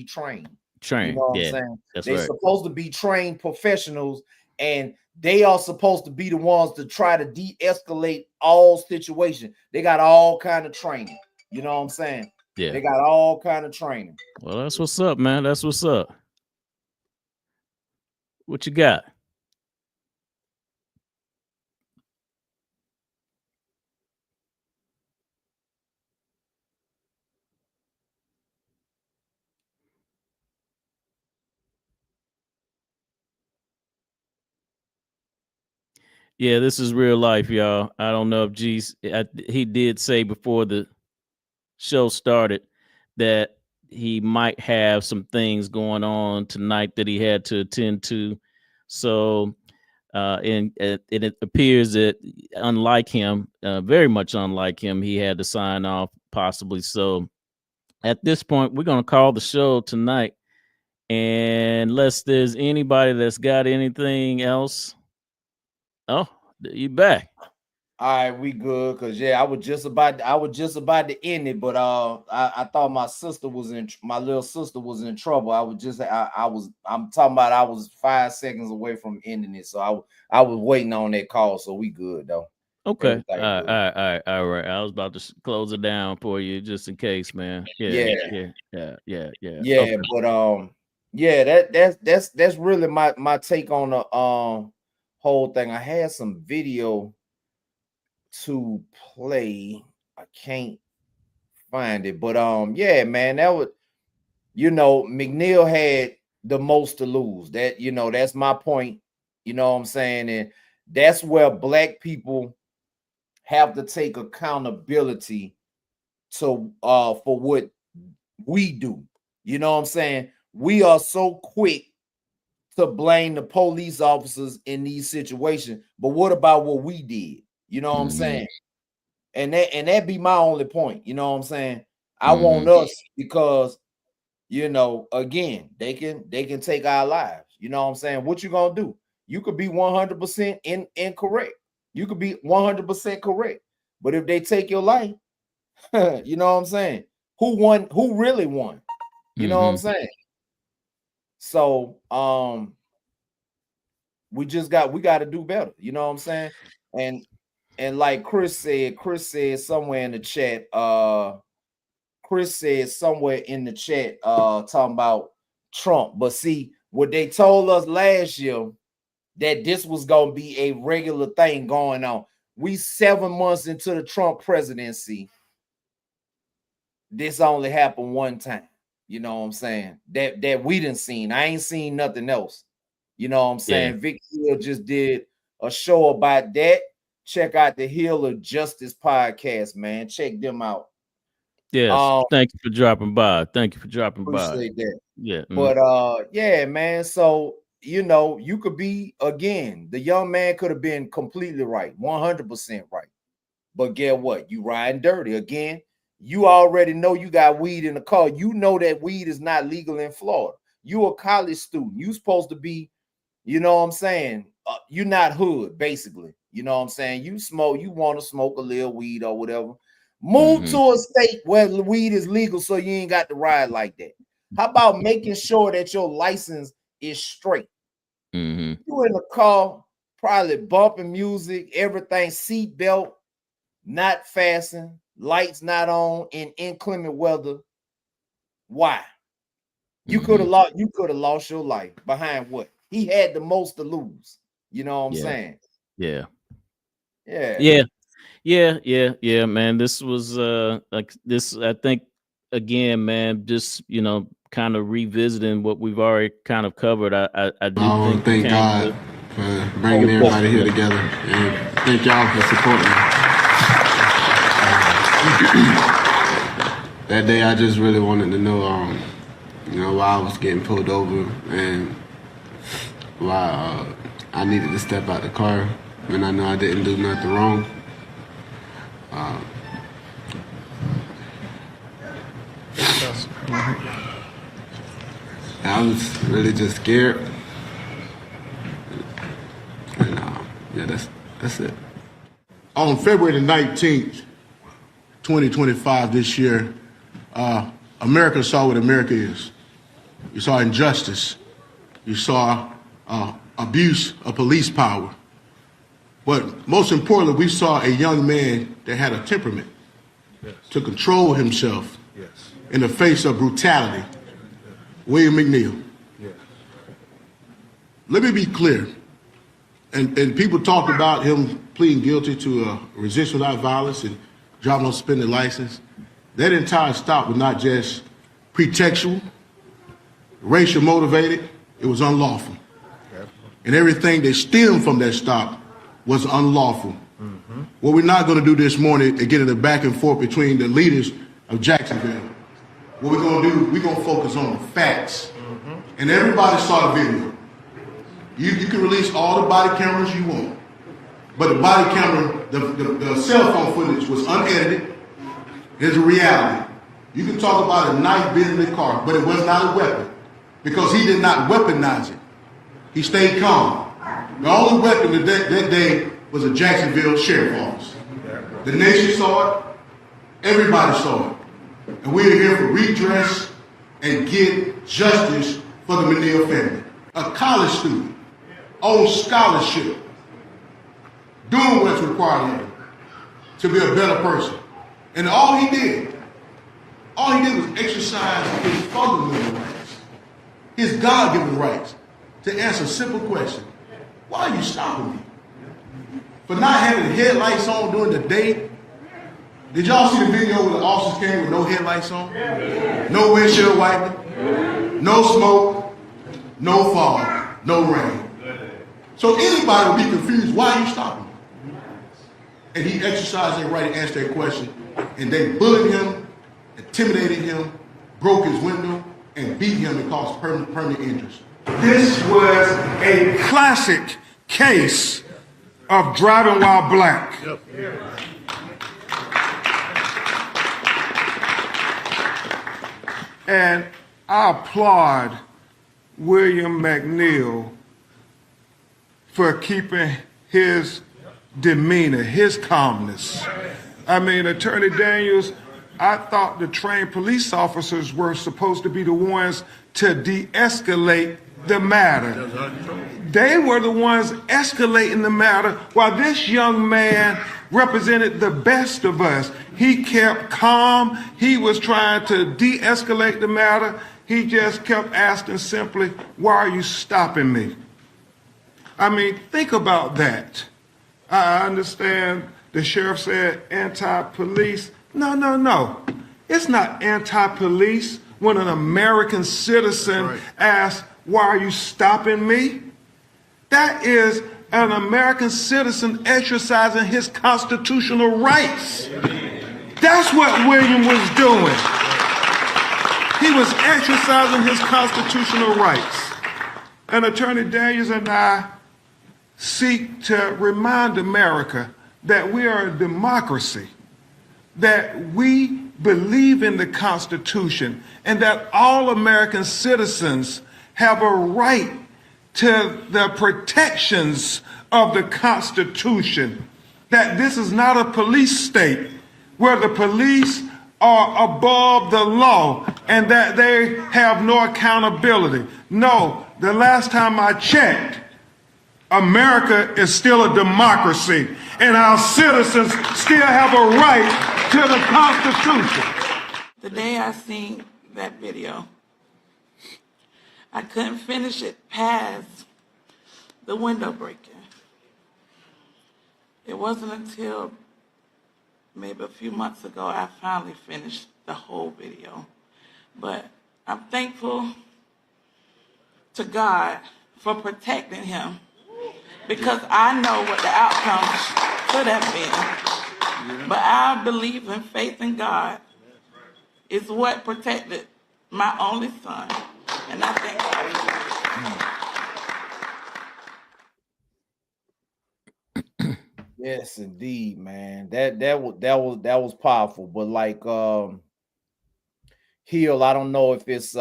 trained. You know what I'm saying? They're supposed to be trained professionals, and they are supposed to be the ones to try to de-escalate all situations. They got all kind of training. You know what I'm saying? Yeah. They got all kind of training. Well, that's what's up, man. That's what's up. What you got? Yeah, this is real life, y'all. I don't know if he did say before the show started that he might have some things going on tonight that he had to attend to. So, and it appears that unlike him, very much unlike him, he had to sign off possibly. So at this point, we're going to call the show tonight. And unless there's anybody that's got anything else. Oh, you back. All right, we good. Cause yeah, I was just about to end it, but I thought my little sister was in trouble. I'm talking about I was 5 seconds away from ending it. So I was waiting on that call. So we good though. Okay. All right. I was about to close it down for you just in case, man. Yeah. Okay. But that's really my take on the whole thing. I had some video to play. I can't find it, but yeah, man, that was, McNeil had the most to lose. That, that's my point. You know what I'm saying? And that's where black people have to take accountability to for what we do. You know what I'm saying? We are so quick to blame the police officers in these situations, but what about what we did? You know what I'm saying? And that be my only point. You know what I'm saying? I want us, because again, they can take our lives. You know what I'm saying? What you gonna do? You could be 100% incorrect. You could be 100% correct. But if they take your life, you know what I'm saying? Who won? Who really won? You know what I'm saying? So we got to do better. You know what I'm saying? And like Chris said somewhere in the chat, talking about Trump. But see, what they told us last year, that this was going to be a regular thing going on. We 7 months into the Trump presidency. This only happened one time. You know what I'm saying? That we didn't seen. I ain't seen nothing else. You know what I'm saying? Yeah. Vic Hill just did a show about that. Check out the Hill of Justice podcast, man. Check them out. Yes. Thank you for dropping by. Appreciate that. Yeah. But yeah, man. So you could be, again, the young man could have been completely right, 100% right. But get what? You riding dirty again. You already know you got weed in the car. You know that weed is not legal in Florida. You a college student. You supposed to be, you know what I'm saying? You're not hood, basically. You know what I'm saying? You want to smoke a little weed or whatever. Move to a state where weed is legal so you ain't got to ride like that. How about making sure that your license is straight? You in the car, probably bumping music, everything, seat belt not fastened, lights not on, in inclement weather. Why? You could have lost your life behind what? He had the most to lose. You know what I'm saying? Yeah, man. This was like this, I think, again, man, just kind of revisiting what we've already kind of covered. I do thank God for bringing everybody here together, and thank y'all for supporting me. That day, I just really wanted to know, why I was getting pulled over and why I needed to step out the car when I know I didn't do nothing wrong. I was really just scared. And that's it. On February the 19th, 2025 this year, America saw what America is. You saw injustice. You saw abuse of police power. But most importantly, we saw a young man that had a temperament to control himself in the face of brutality. William McNeil. Let me be clear. And people talk about him pleading guilty to resistance without violence and driving on suspended license. That entire stop was not just pretextual, racial motivated, it was unlawful. And everything that stemmed from that stop was unlawful. What we're not going to do this morning is get in the back and forth between the leaders of Jacksonville. What we're going to do, we're going to focus on the facts. And everybody saw the video. You can release all the body cameras you want. But the body camera, the cell phone footage was unedited. Here's a reality. You can talk about a knife being in the car, but it was not a weapon because he did not weaponize it. He stayed calm. The only weapon that day was a Jacksonville sheriff office. The nation saw it. Everybody saw it. And we are here for redress and get justice for the McNeil family. A college student on scholarship, doing what's required of him to be a better person. And all he did was exercise his fundamental rights, his God-given rights, to answer a simple question. Why are you stopping me? For not having headlights on during the day? Did y'all see the video where the officers came with no headlights on? No windshield wiping, no smoke, no fog, no rain. So anybody would be confused, why are you stopping me? And he exercised their right to answer that question, and they bullied him, intimidated him, broke his window, and beat him and caused permanent injuries. This was a classic case of driving while black. And I applaud William McNeil for keeping his demeanor, his calmness. I mean, Attorney Daniels, I thought the trained police officers were supposed to be the ones to de-escalate the matter. They were the ones escalating the matter while this young man represented the best of us. He kept calm. He was trying to de-escalate the matter. He just kept asking simply, why are you stopping me? I mean, think about that. I understand the sheriff said anti-police. No. It's not anti-police when an American citizen asks, why are you stopping me? That is an American citizen exercising his constitutional rights. That's what William was doing. He was exercising his constitutional rights. And Attorney Daniels and I seek to remind America that we are a democracy, that we believe in the Constitution, and that all American citizens have a right to the protections of the Constitution, that this is not a police state where the police are above the law and that they have no accountability. No, the last time I checked, America is still a democracy and our citizens still have a right to the Constitution. The day I seen that video, I couldn't finish it past the window breaking. It wasn't until maybe a few months ago I finally finished the whole video. But I'm thankful to God for protecting him because I know what the outcome could have been. But I believe in faith in God is what protected my only son. And I thank God. Yes, indeed, man. That was powerful. But like Hill, I don't know if it's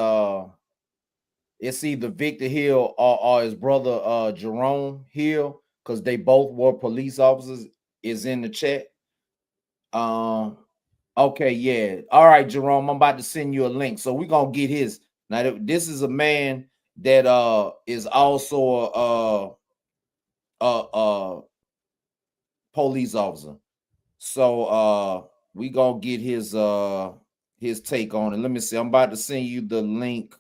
either Victor Hill or his brother Jerome Hill, because they both were police officers, is in the chat. Okay, yeah. All right, Jerome, I'm about to send you a link. So we're gonna get his. Now, this is a man that is also a police officer. So we gonna get his take on it. Let me see. I'm about to send you the link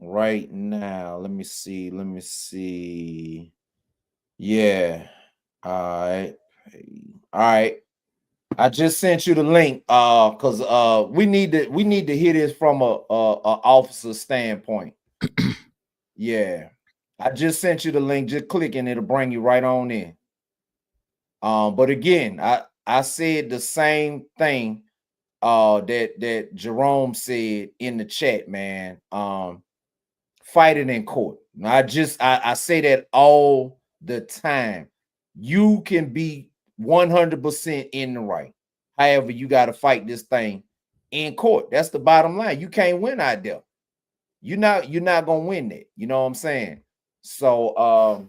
right now. Let me see. Yeah. All right. I just sent you the link because we need to hear this from a officer standpoint. Yeah. I just sent you the link. Just click and it'll bring you right on in. But again, I said the same thing that Jerome said in the chat, man. Fight it in court. I say that all the time. You can be 100% in the right. However, you got to fight this thing in court. That's the bottom line. You can't win out there. You're not gonna win that. You know what I'm saying? So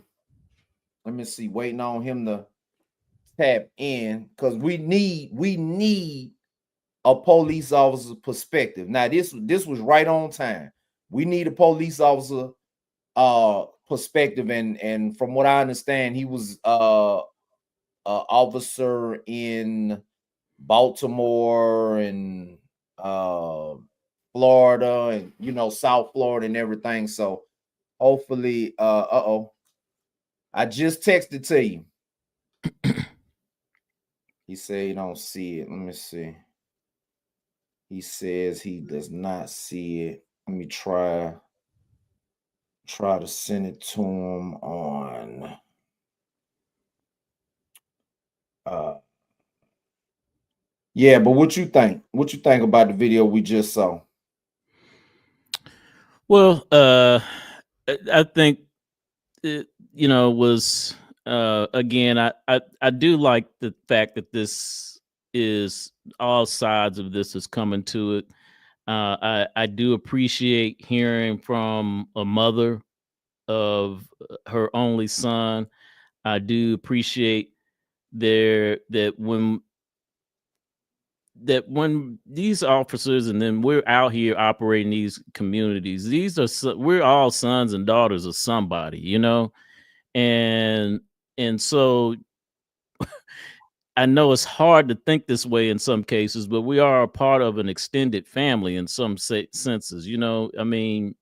let me see, waiting on him to tap in because we need a police officer perspective. Now, this was right on time. We need a police officer perspective, and from what I understand, he was a officer in Baltimore and Florida and South Florida and everything. So hopefully I just texted to you. He said he don't see it. Let me see. He says he does not see it. Let me try to send it to him on yeah, but what you think? What you think about the video we just saw? Well, I think it, was again, I do like the fact that this is all sides of this is coming to it. I do appreciate hearing from a mother of her only son. I do appreciate that when these officers, and then we're out here operating these communities, we're all sons and daughters of somebody, and so I know it's hard to think this way in some cases, but we are a part of an extended family in some senses. I mean,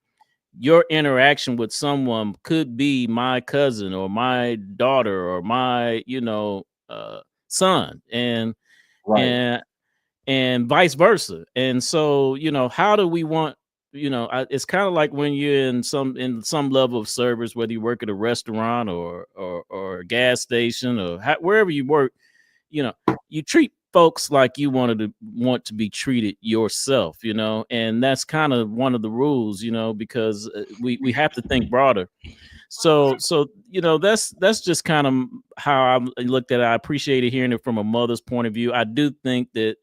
your interaction with someone could be my cousin or my daughter or my son, and Right. and vice versa. And so how do we want it's kind of like when you're in some level of service, whether you work at a restaurant or a gas station or wherever you work, you treat folks like you want to be treated yourself, and that's kind of one of the rules, because we have to think broader. So that's just kind of how I looked at it. I appreciated hearing it from a mother's point of view. I do think that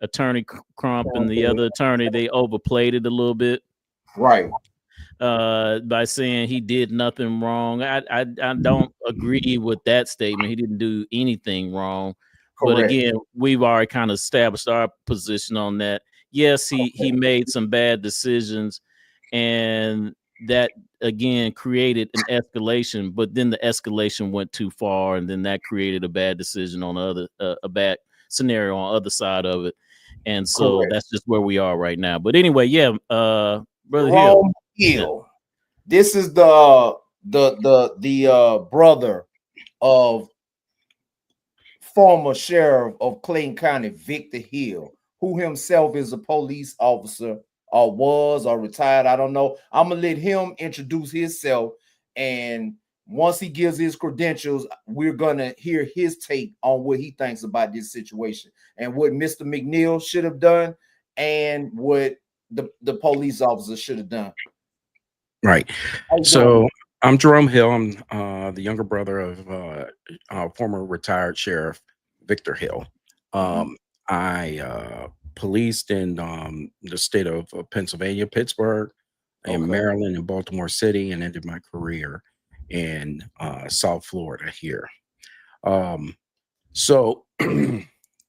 Attorney Crump and the other attorney, they overplayed it a little bit, right? By saying he did nothing wrong. I don't agree with that statement. He didn't do anything wrong. Correct. But again, we've already kind of established our position on that. Yes, he made some bad decisions, and that again created an escalation. But then the escalation went too far, and then that created a bad decision on the other, a bad scenario on the other side of it. And so that's just where we are right now. But anyway, yeah, Brother Hill. Yeah. This is the brother of former sheriff of Clayton County, Victor Hill, who himself is a police officer or was or retired. I don't know. I'm gonna let him introduce himself, and once he gives his credentials, we're gonna hear his take on what he thinks about this situation and what Mr. McNeil should have done and what the police officer should have done. Right. So I'm Jerome Hill. I'm the younger brother of former retired Sheriff Victor Hill. I policed in the state of Pennsylvania, Pittsburgh, and Maryland, and Baltimore City, and ended my career in South Florida here. So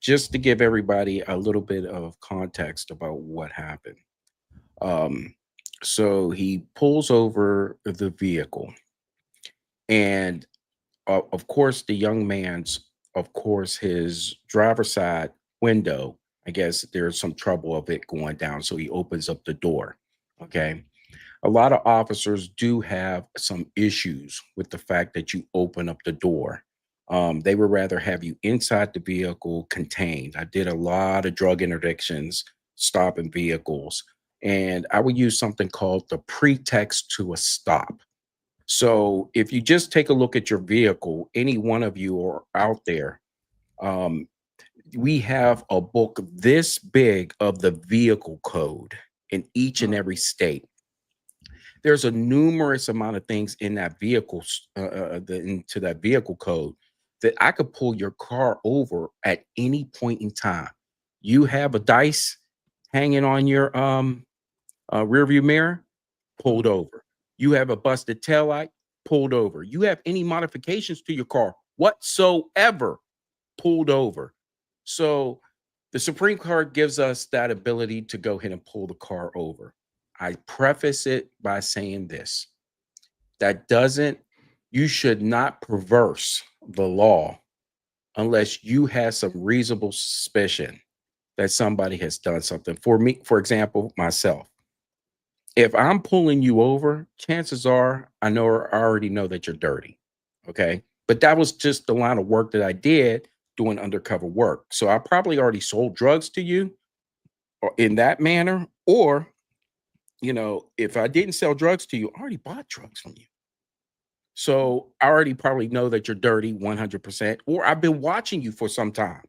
just to give everybody a little bit of context about what happened. So he pulls over the vehicle, and of course, the young man's, his driver's side window, I guess there's some trouble of it going down. So he opens up the door. Okay. A lot of officers do have some issues with the fact that you open up the door. They would rather have you inside the vehicle contained. I did a lot of drug interdictions, stopping vehicles. And I would use something called the pretext to a stop. So if you just take a look at your vehicle, any one of you are out there, we have a book this big of the vehicle code in each and every state. There's a numerous amount of things in that vehicle, into that vehicle code, that I could pull your car over at any point in time. You have a dice hanging on your rear view mirror, pulled over. You have a busted taillight, pulled over. You have any modifications to your car whatsoever, pulled over. So the Supreme Court gives us that ability to go ahead and pull the car over. I preface it by saying this: you should not perverse the law unless you have some reasonable suspicion that somebody has done something. For me, for example, myself, if I'm pulling you over, chances are I already know that you're dirty. Okay. But that was just the line of work that I did doing undercover work. So I probably already sold drugs to you or in that manner, or, you know, if I didn't sell drugs to you, I already bought drugs from you. So I already probably know that you're dirty 100%, or I've been watching you for some time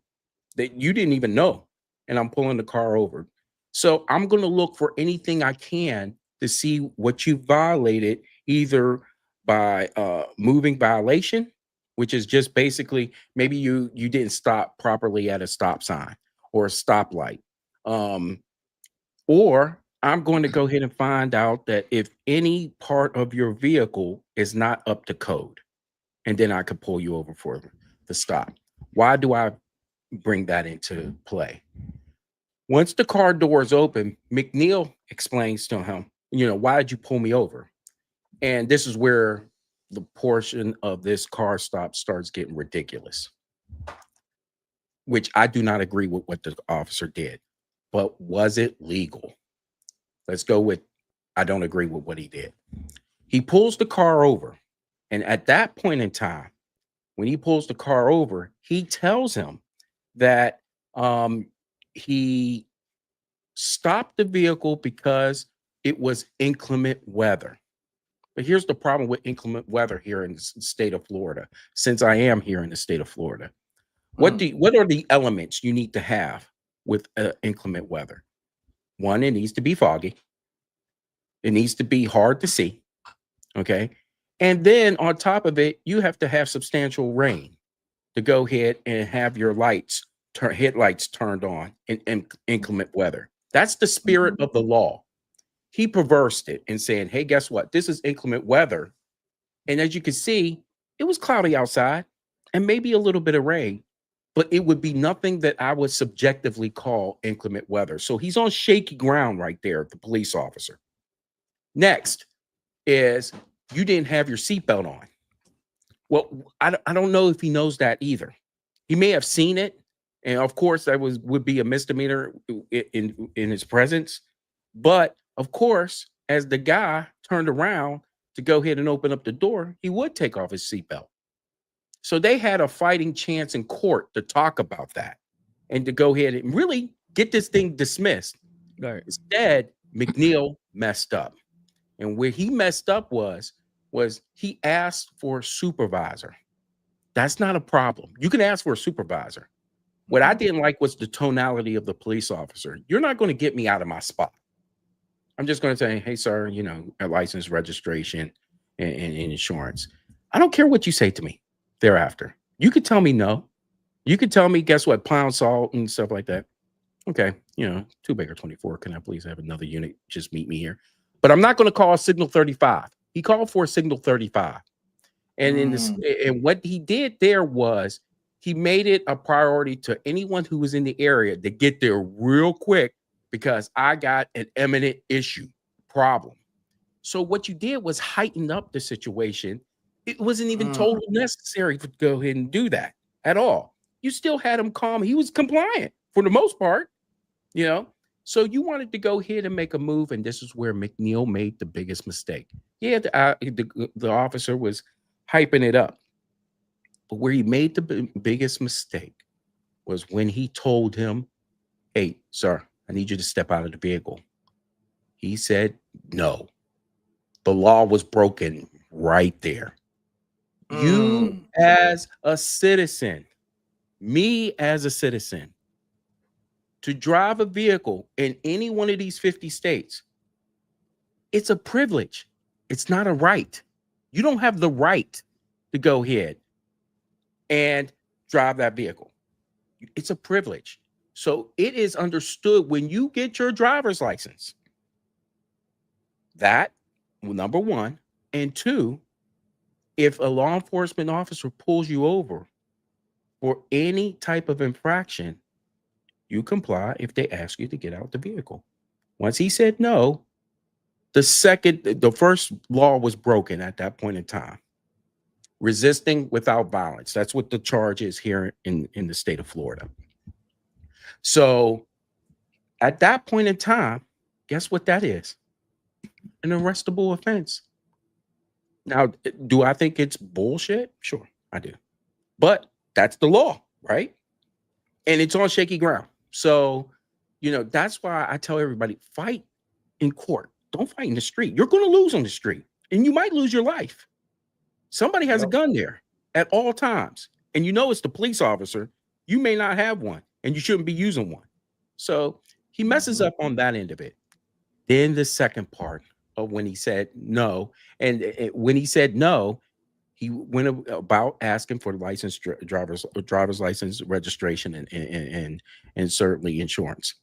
that you didn't even know, and I'm pulling the car over. So I'm going to look for anything I can to see what you violated, either by moving violation, which is just basically maybe you didn't stop properly at a stop sign or a stoplight, or I'm going to go ahead and find out that if any part of your vehicle is not up to code, and then I could pull you over for the stop. Why do I bring that into play? Once the car doors open, McNeil explains to him, you know, why did you pull me over? And this is where the portion of this car stop starts getting ridiculous, which I do not agree with what the officer did. But was it legal? Let's go with, I don't agree with what he did. He pulls the car over. And at that point in time, when he pulls the car over, he tells him that he stopped the vehicle because it was inclement weather. But here's the problem with inclement weather here in the state of Florida, since I am here in the state of Florida. What are the elements you need to have with inclement weather? One, it needs to be foggy. It needs to be hard to see. Okay. And then on top of it, you have to have substantial rain to go ahead and have your headlights turned on in inclement weather. That's the spirit of the law. He perversed it and saying, hey, guess what? This is inclement weather. And as you can see, it was cloudy outside and maybe a little bit of rain, but it would be nothing that I would subjectively call inclement weather. So he's on shaky ground right there, the police officer. Next is you didn't have your seatbelt on. Well, I don't know if he knows that either. He may have seen it. And of course, that would be a misdemeanor in his presence. But of course, as the guy turned around to go ahead and open up the door, he would take off his seatbelt. So they had a fighting chance in court to talk about that and to go ahead and really get this thing dismissed. Right. Instead, McNeil messed up. And where he messed up was he asked for a supervisor. That's not a problem. You can ask for a supervisor. What I didn't like was the tonality of the police officer. You're not going to get me out of my spot. I'm just going to say, hey, sir, you know, a license, registration, and insurance. I don't care what you say to me thereafter. You could tell me no. You could tell me, guess what, pound salt and stuff like that. Okay, you know, 2 Baker 24. Can I please have another unit? Just meet me here. But I'm not going to call signal 35. He called for a signal 35. And and what he did there was he made it a priority to anyone who was in the area to get there real quick because I got an imminent problem. So what you did was heighten up the situation. It wasn't even totally necessary to go ahead and do that at all. You still had him calm. He was compliant for the most part, you know. So you wanted to go ahead and make a move, and this is where McNeil made the biggest mistake. Yeah, the officer was hyping it up. But where he made the biggest mistake was when he told him, hey, sir, I need you to step out of the vehicle. He said no. The law was broken right there. You as a citizen, me as a citizen, to drive a vehicle in any one of these 50 states, it's a privilege. It's not a right. You don't have the right to go ahead and drive that vehicle. It's a privilege. So it is understood when you get your driver's license that, number one, and two, if a law enforcement officer pulls you over for any type of infraction, you comply if they ask you to get out the vehicle. Once he said no, the first law was broken at that point in time. Resisting without violence. That's what the charge is here in the state of Florida. So at that point in time, guess what that is? An arrestable offense. Now, do I think it's bullshit? Sure, I do. But that's the law, right? And it's on shaky ground. So, that's why I tell everybody, fight in court. Don't fight in the street. You're going to lose on the street, and you might lose your life. Somebody has a gun there at all times, and it's the police officer. You may not have one, and you shouldn't be using one. So he messes up on that end of it. Then the second part of when he said no, and when he said no, he went about asking for license driver's license registration and certainly insurance.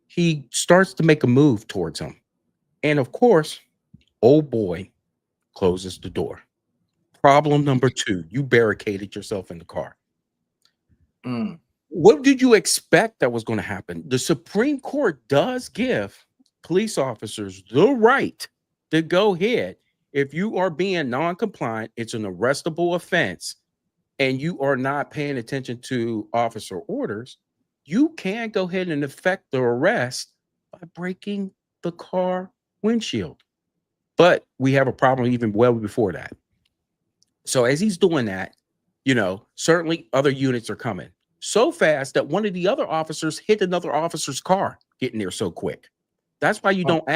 He starts to make a move towards him, and of course, old boy closes the door. Problem number two, you barricaded yourself in the car. What did you expect that was going to happen? The Supreme Court does give police officers the right to go ahead. If you are being non-compliant, it's an arrestable offense, and you are not paying attention to officer orders, you can go ahead and effect the arrest by breaking the car windshield. But we have a problem even well before that. So as he's doing that, certainly other units are coming so fast that one of the other officers hit another officer's car getting there so quick. That's why you don't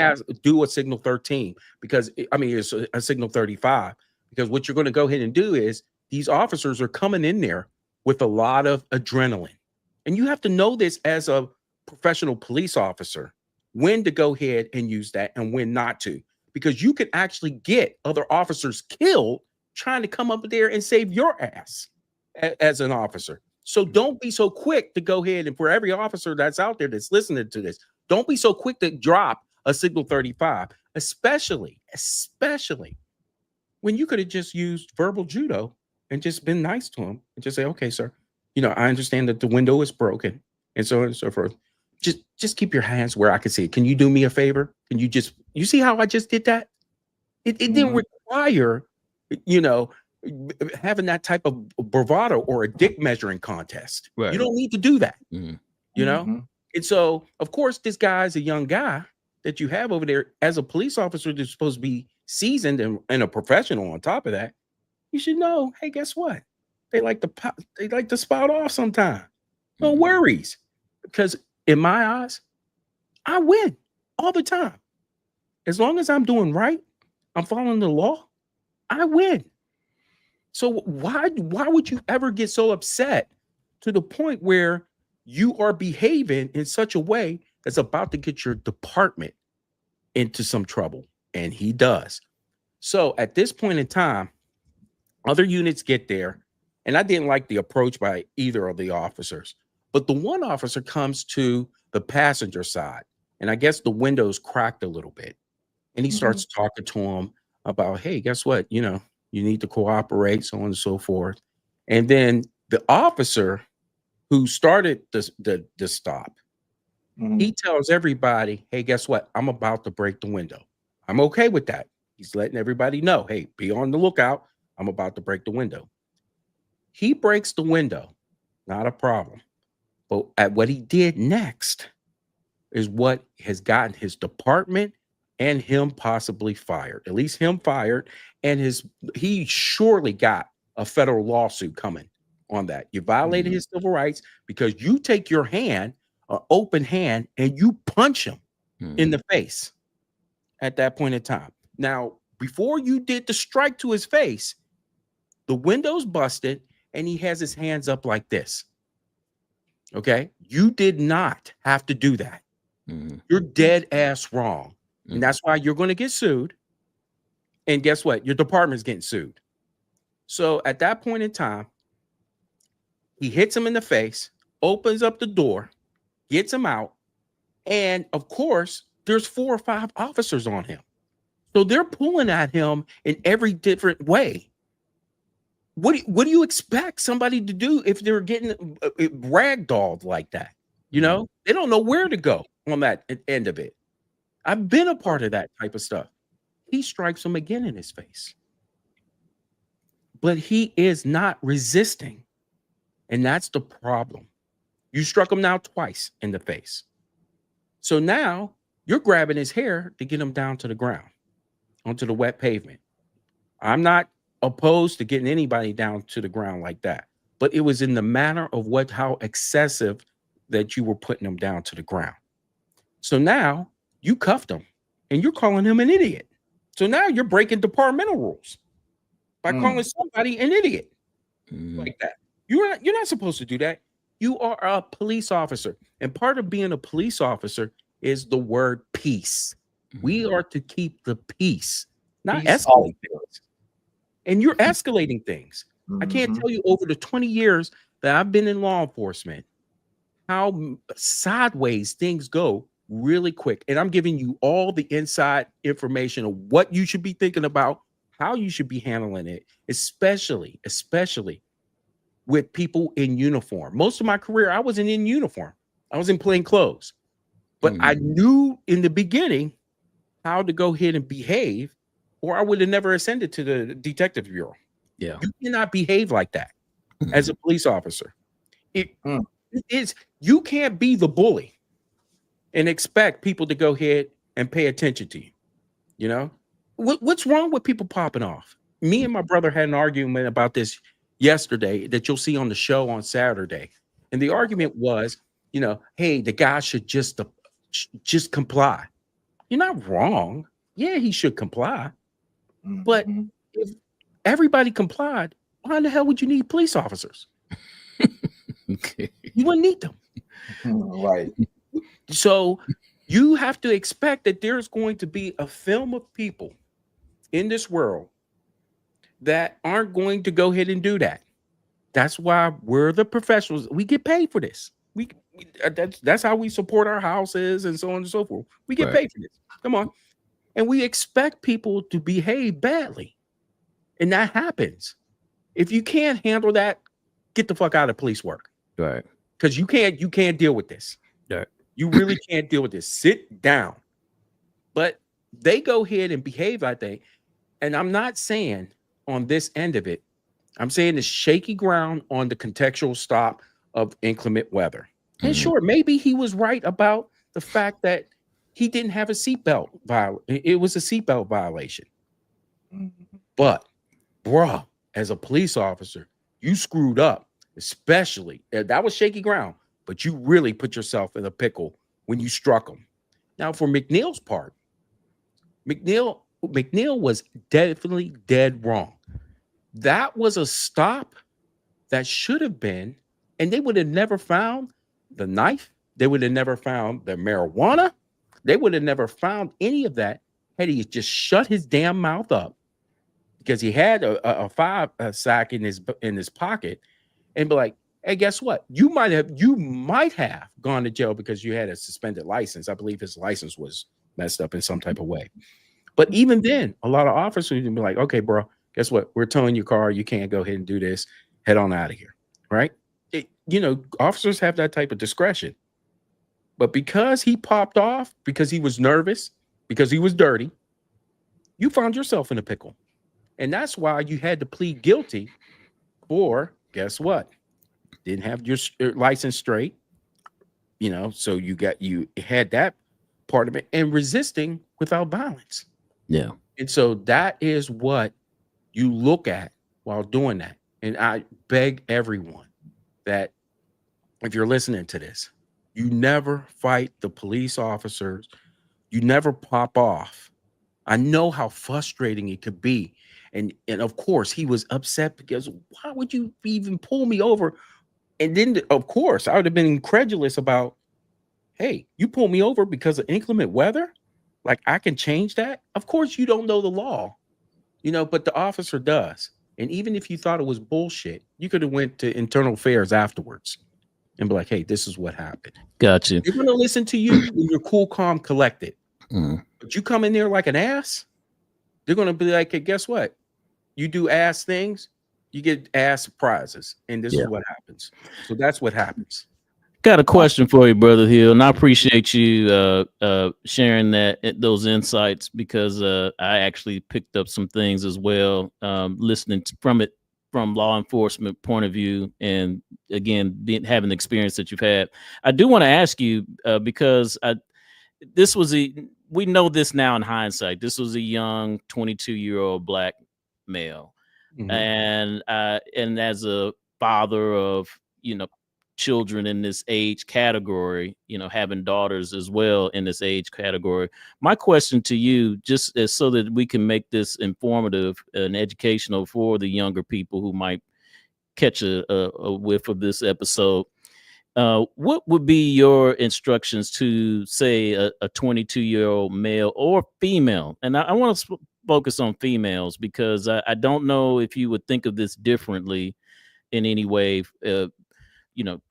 do a signal 13 because it's a signal 35, because what you're going to go ahead and do is these officers are coming in there with a lot of adrenaline. And you have to know this as a professional police officer, when to go ahead and use that and when not to, because you could actually get other officers killed trying to come up there and save your ass as an officer. So don't be so quick to go ahead, and for every officer that's out there that's listening to this, don't be so quick to drop a signal 35, especially when you could have just used verbal judo and just been nice to him and just say, okay, sir, I understand that the window is broken and so on and so forth. Just keep your hands where I can see it. Can you do me a favor? Can you see how I just did that? It didn't require, having that type of bravado or a dick measuring contest. Right. You don't need to do that, And so, of course, this guy's a young guy that you have over there as a police officer that's supposed to be seasoned and a professional on top of that. You should know, hey, guess what? They like to spout off sometime. No worries. Because in my eyes, I win all the time. As long as I'm doing right, I'm following the law, I win. So why would you ever get so upset to the point where you are behaving in such a way that's about to get your department into some trouble? And he does. So at this point in time, other units get there, and I didn't like the approach by either of the officers. But the one officer comes to the passenger side, and I guess the window's cracked a little bit. And he starts talking to him about, hey, guess what? You need to cooperate, so on and so forth. And then the officer who started the stop, he tells everybody, hey, guess what? I'm about to break the window. I'm okay with that. He's letting everybody know, hey, be on the lookout. I'm about to break the window. He breaks the window. Not a problem. But at what he did next is what has gotten his department and him possibly fired. At least him fired, and he surely got a federal lawsuit coming on that. You violated his civil rights because you take your hand, an open hand, and you punch him in the face at that point in time. Now, before you did the strike to his face, the window's busted and he has his hands up like this. Okay. You did not have to do that. You're dead ass wrong. And that's why you're going to get sued. And guess what? Your department's getting sued. So at that point in time, he hits him in the face, opens up the door, gets him out. And of course, there's 4 or 5 officers on him. So they're pulling at him in every different way. What do you expect somebody to do if they're getting ragdolled like that? You know, they don't know where to go on that end of it. I've been a part of that type of stuff. He strikes him again in his face. But he is not resisting. And that's the problem. You struck him now twice in the face. So now you're grabbing his hair to get him down to the ground, onto the wet pavement. I'm not opposed to getting anybody down to the ground like that. But it was in the manner of how excessive that you were putting him down to the ground. So now you cuffed him and you're calling him an idiot. So now you're breaking departmental rules by calling somebody an idiot like that. You're not supposed to do that. You are a police officer. And part of being a police officer is the word peace. We are to keep the peace, not escalate things. And you're escalating things. I can't tell you over the 20 years that I've been in law enforcement, how sideways things go really quick. And I'm giving you all the inside information of what you should be thinking about, how you should be handling it, especially with people in uniform. Most of my career, I wasn't in uniform. I was in plain clothes. But I knew in the beginning how to go ahead and behave, or I would have never ascended to the detective bureau. Yeah. You cannot behave like that as a police officer. It is, you can't be the bully and expect people to go ahead and pay attention to you. You know, what's wrong with people popping off? Me and my brother had an argument about this yesterday that you'll see on the show on Saturday. And the argument was, you know, hey, the guy should just comply. You're not wrong. Yeah, he should comply. But if everybody complied, why the hell would you need police officers? Okay. You wouldn't need them. Right. So you have to expect that there's going to be a film of people in this world that aren't going to go ahead and do that. That's why we're the professionals. We get paid for this. That's how we support our houses and so on and so forth. We get paid for this. Come on. And we expect people to behave badly. And that happens. If you can't handle that, get the fuck out of police work. Right. Because you can't deal with this. Right. You really can't deal with this. Sit down. But they go ahead and behave like that. And I'm not saying on this end of it, I'm saying the shaky ground on the contextual stop of inclement weather. And sure, maybe he was right about the fact that he didn't have a seatbelt violation. It was a seatbelt violation. But, bruh, as a police officer, you screwed up, especially. That was shaky ground, but you really put yourself in a pickle when you struck him. Now, for McNeil's part, McNeil was definitely dead wrong. That was a stop that should have been, and they would have never found the knife. They would have never found the marijuana. They would have never found any of that had he just shut his damn mouth up, because he had a 5 sack in his pocket, and be like, hey, guess what? You might have gone to jail because you had a suspended license. I believe his license was messed up in some type of way. But even then, a lot of officers would be like, okay, bro, guess what? We're towing your car. You can't go ahead and do this. Head on out of here. Right? Officers have that type of discretion. But because he popped off, because he was nervous, because he was dirty, you found yourself in a pickle. And that's why you had to plead guilty for, guess what? Didn't have your license straight. So you had that part of it, and resisting without violence. Yeah. And so that is what you look at while doing that. And I beg everyone that if you're listening to this, you never fight the police officers. You never pop off. I know how frustrating it could be. And of course, he was upset because why would you even pull me over? And then, of course, I would have been incredulous about, hey, you pull me over because of inclement weather? Like I can change that? Of course, you don't know the law, but the officer does. And even if you thought it was bullshit, you could have went to internal affairs afterwards and be like, hey, this is what happened. Gotcha. They're going to listen to you when you're cool, calm, collected. But you come in there like an ass, they're going to be like, hey, guess what? You do ass things, you get ass surprises. And this is what happens. So that's what happens. Got a question for you, Brother Hill, and I appreciate you sharing those insights, because I actually picked up some things as well, listening from law enforcement point of view, and again having the experience that you've had. I do want to ask you because we know this now in hindsight. This was a young 22-year-old black male, and as a father of children in this age category, having daughters as well in this age category. My question to you, just as so that we can make this informative and educational for the younger people who might catch a whiff of this episode, what would be your instructions to, say, a 22-year-old male or female? And I want to focus on females, because I don't know if you would think of this differently in any way,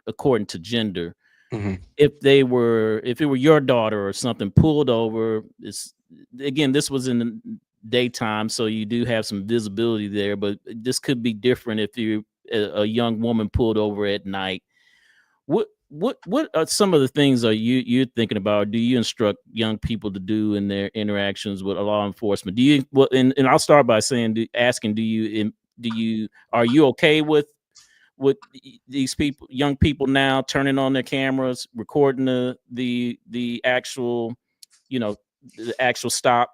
according to gender. If it were your daughter or something pulled over, this was in the daytime, so you do have some visibility there, but this could be different if you're a young woman pulled over at night. What are some of the things you're thinking about? Do you instruct young people to do in their interactions with law enforcement? And I'll start by asking, are you okay with these young people now turning on their cameras, recording the actual stop?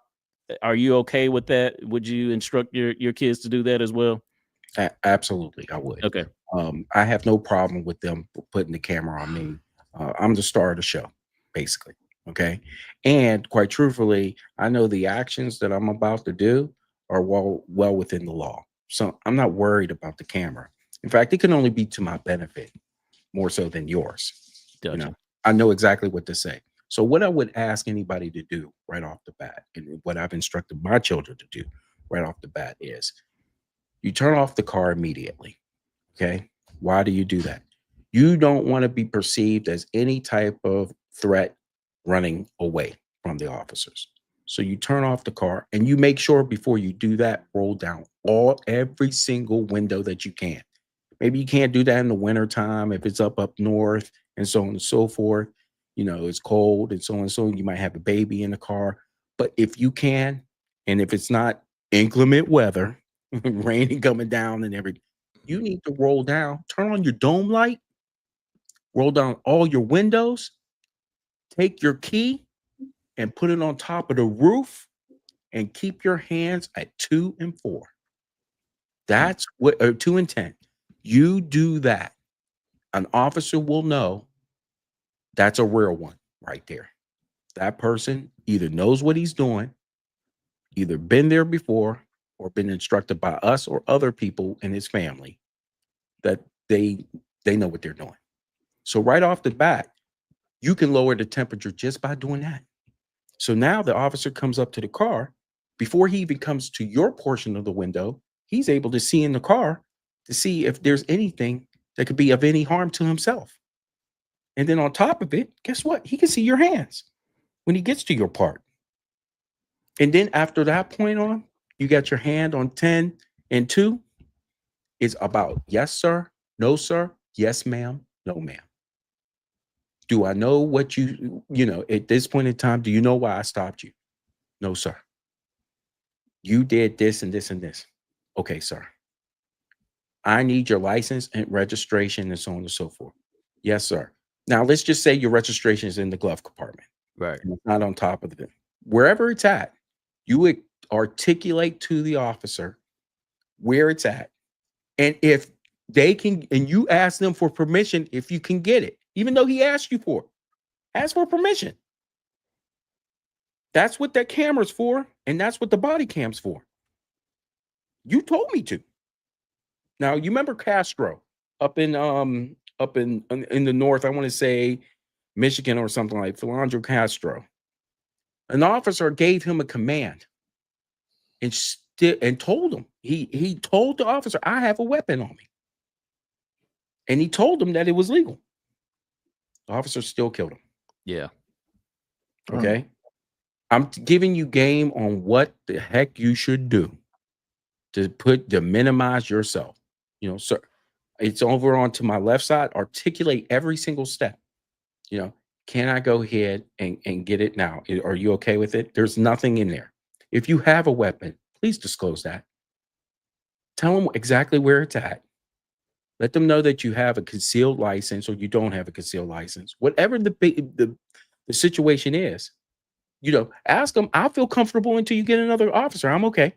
Are you okay with that? Would you instruct your kids to do that as well? Absolutely, I would. Okay. I have no problem with them putting the camera on me. I'm the star of the show, basically. Okay. And quite truthfully, I know the actions that I'm about to do are well within the law. So I'm not worried about the camera. In fact, it can only be to my benefit more so than yours. Gotcha. I know exactly what to say. So what I would ask anybody to do right off the bat, and what I've instructed my children to do right off the bat, is you turn off the car immediately. Okay. Why do you do that? You don't want to be perceived as any type of threat running away from the officers. So you turn off the car, and you make sure before you do that, roll down every single window that you can. Maybe you can't do that in the wintertime if it's up north and so on and so forth. It's cold and so on and so on. You might have a baby in the car. But if you can, and if it's not inclement weather, raining coming down and everything, you need to roll down, turn on your dome light, roll down all your windows, take your key and put it on top of the roof, and keep your hands at 2 and 4. That's what, or 2 and 10. You do that, an officer will know that's a real one right there. That person either knows what he's doing, either been there before, or been instructed by us or other people in his family that they know what they're doing. So right off the bat, you can lower the temperature just by doing that. So now the officer comes up to the car. Before he even comes to your portion of the window, he's able to see in the car to see if there's anything that could be of any harm to himself. And then on top of it, guess what? He can see your hands when he gets to your part. And then after that point on, you got your hand on 10 and 2. It's about yes, sir, no, sir, yes, ma'am, no, ma'am. Do I know what at this point in time, do you know why I stopped you? No, sir. You did this and this and this. Okay, sir. I need your license and registration and so on and so forth. Yes, sir. Now, let's just say your registration is in the glove compartment. Right. It's not on top of it. Wherever it's at, you would articulate to the officer where it's at. And if they can, and you ask them for permission, if you can get it, even though he asked you for it, ask for permission. That's what that camera's for, and that's what the body cam's for. You told me to. Now, you remember Castro up in the north, I want to say Michigan or something, like Philandro Castro. An officer gave him a command and told him, he told the officer, I have a weapon on me. And he told him that it was legal. The officer still killed him. Yeah. Okay. I'm giving you game on what the heck you should do to minimize yourself. You know, sir, it's over onto my left side. Articulate every single step. You know, can I go ahead and get it now? Are you okay with it? There's nothing in there. If you have a weapon, please disclose that. Tell them exactly where it's at. Let them know that you have a concealed license or you don't have a concealed license. Whatever the situation is, you know, ask them, I feel comfortable until you get another officer. I'm okay.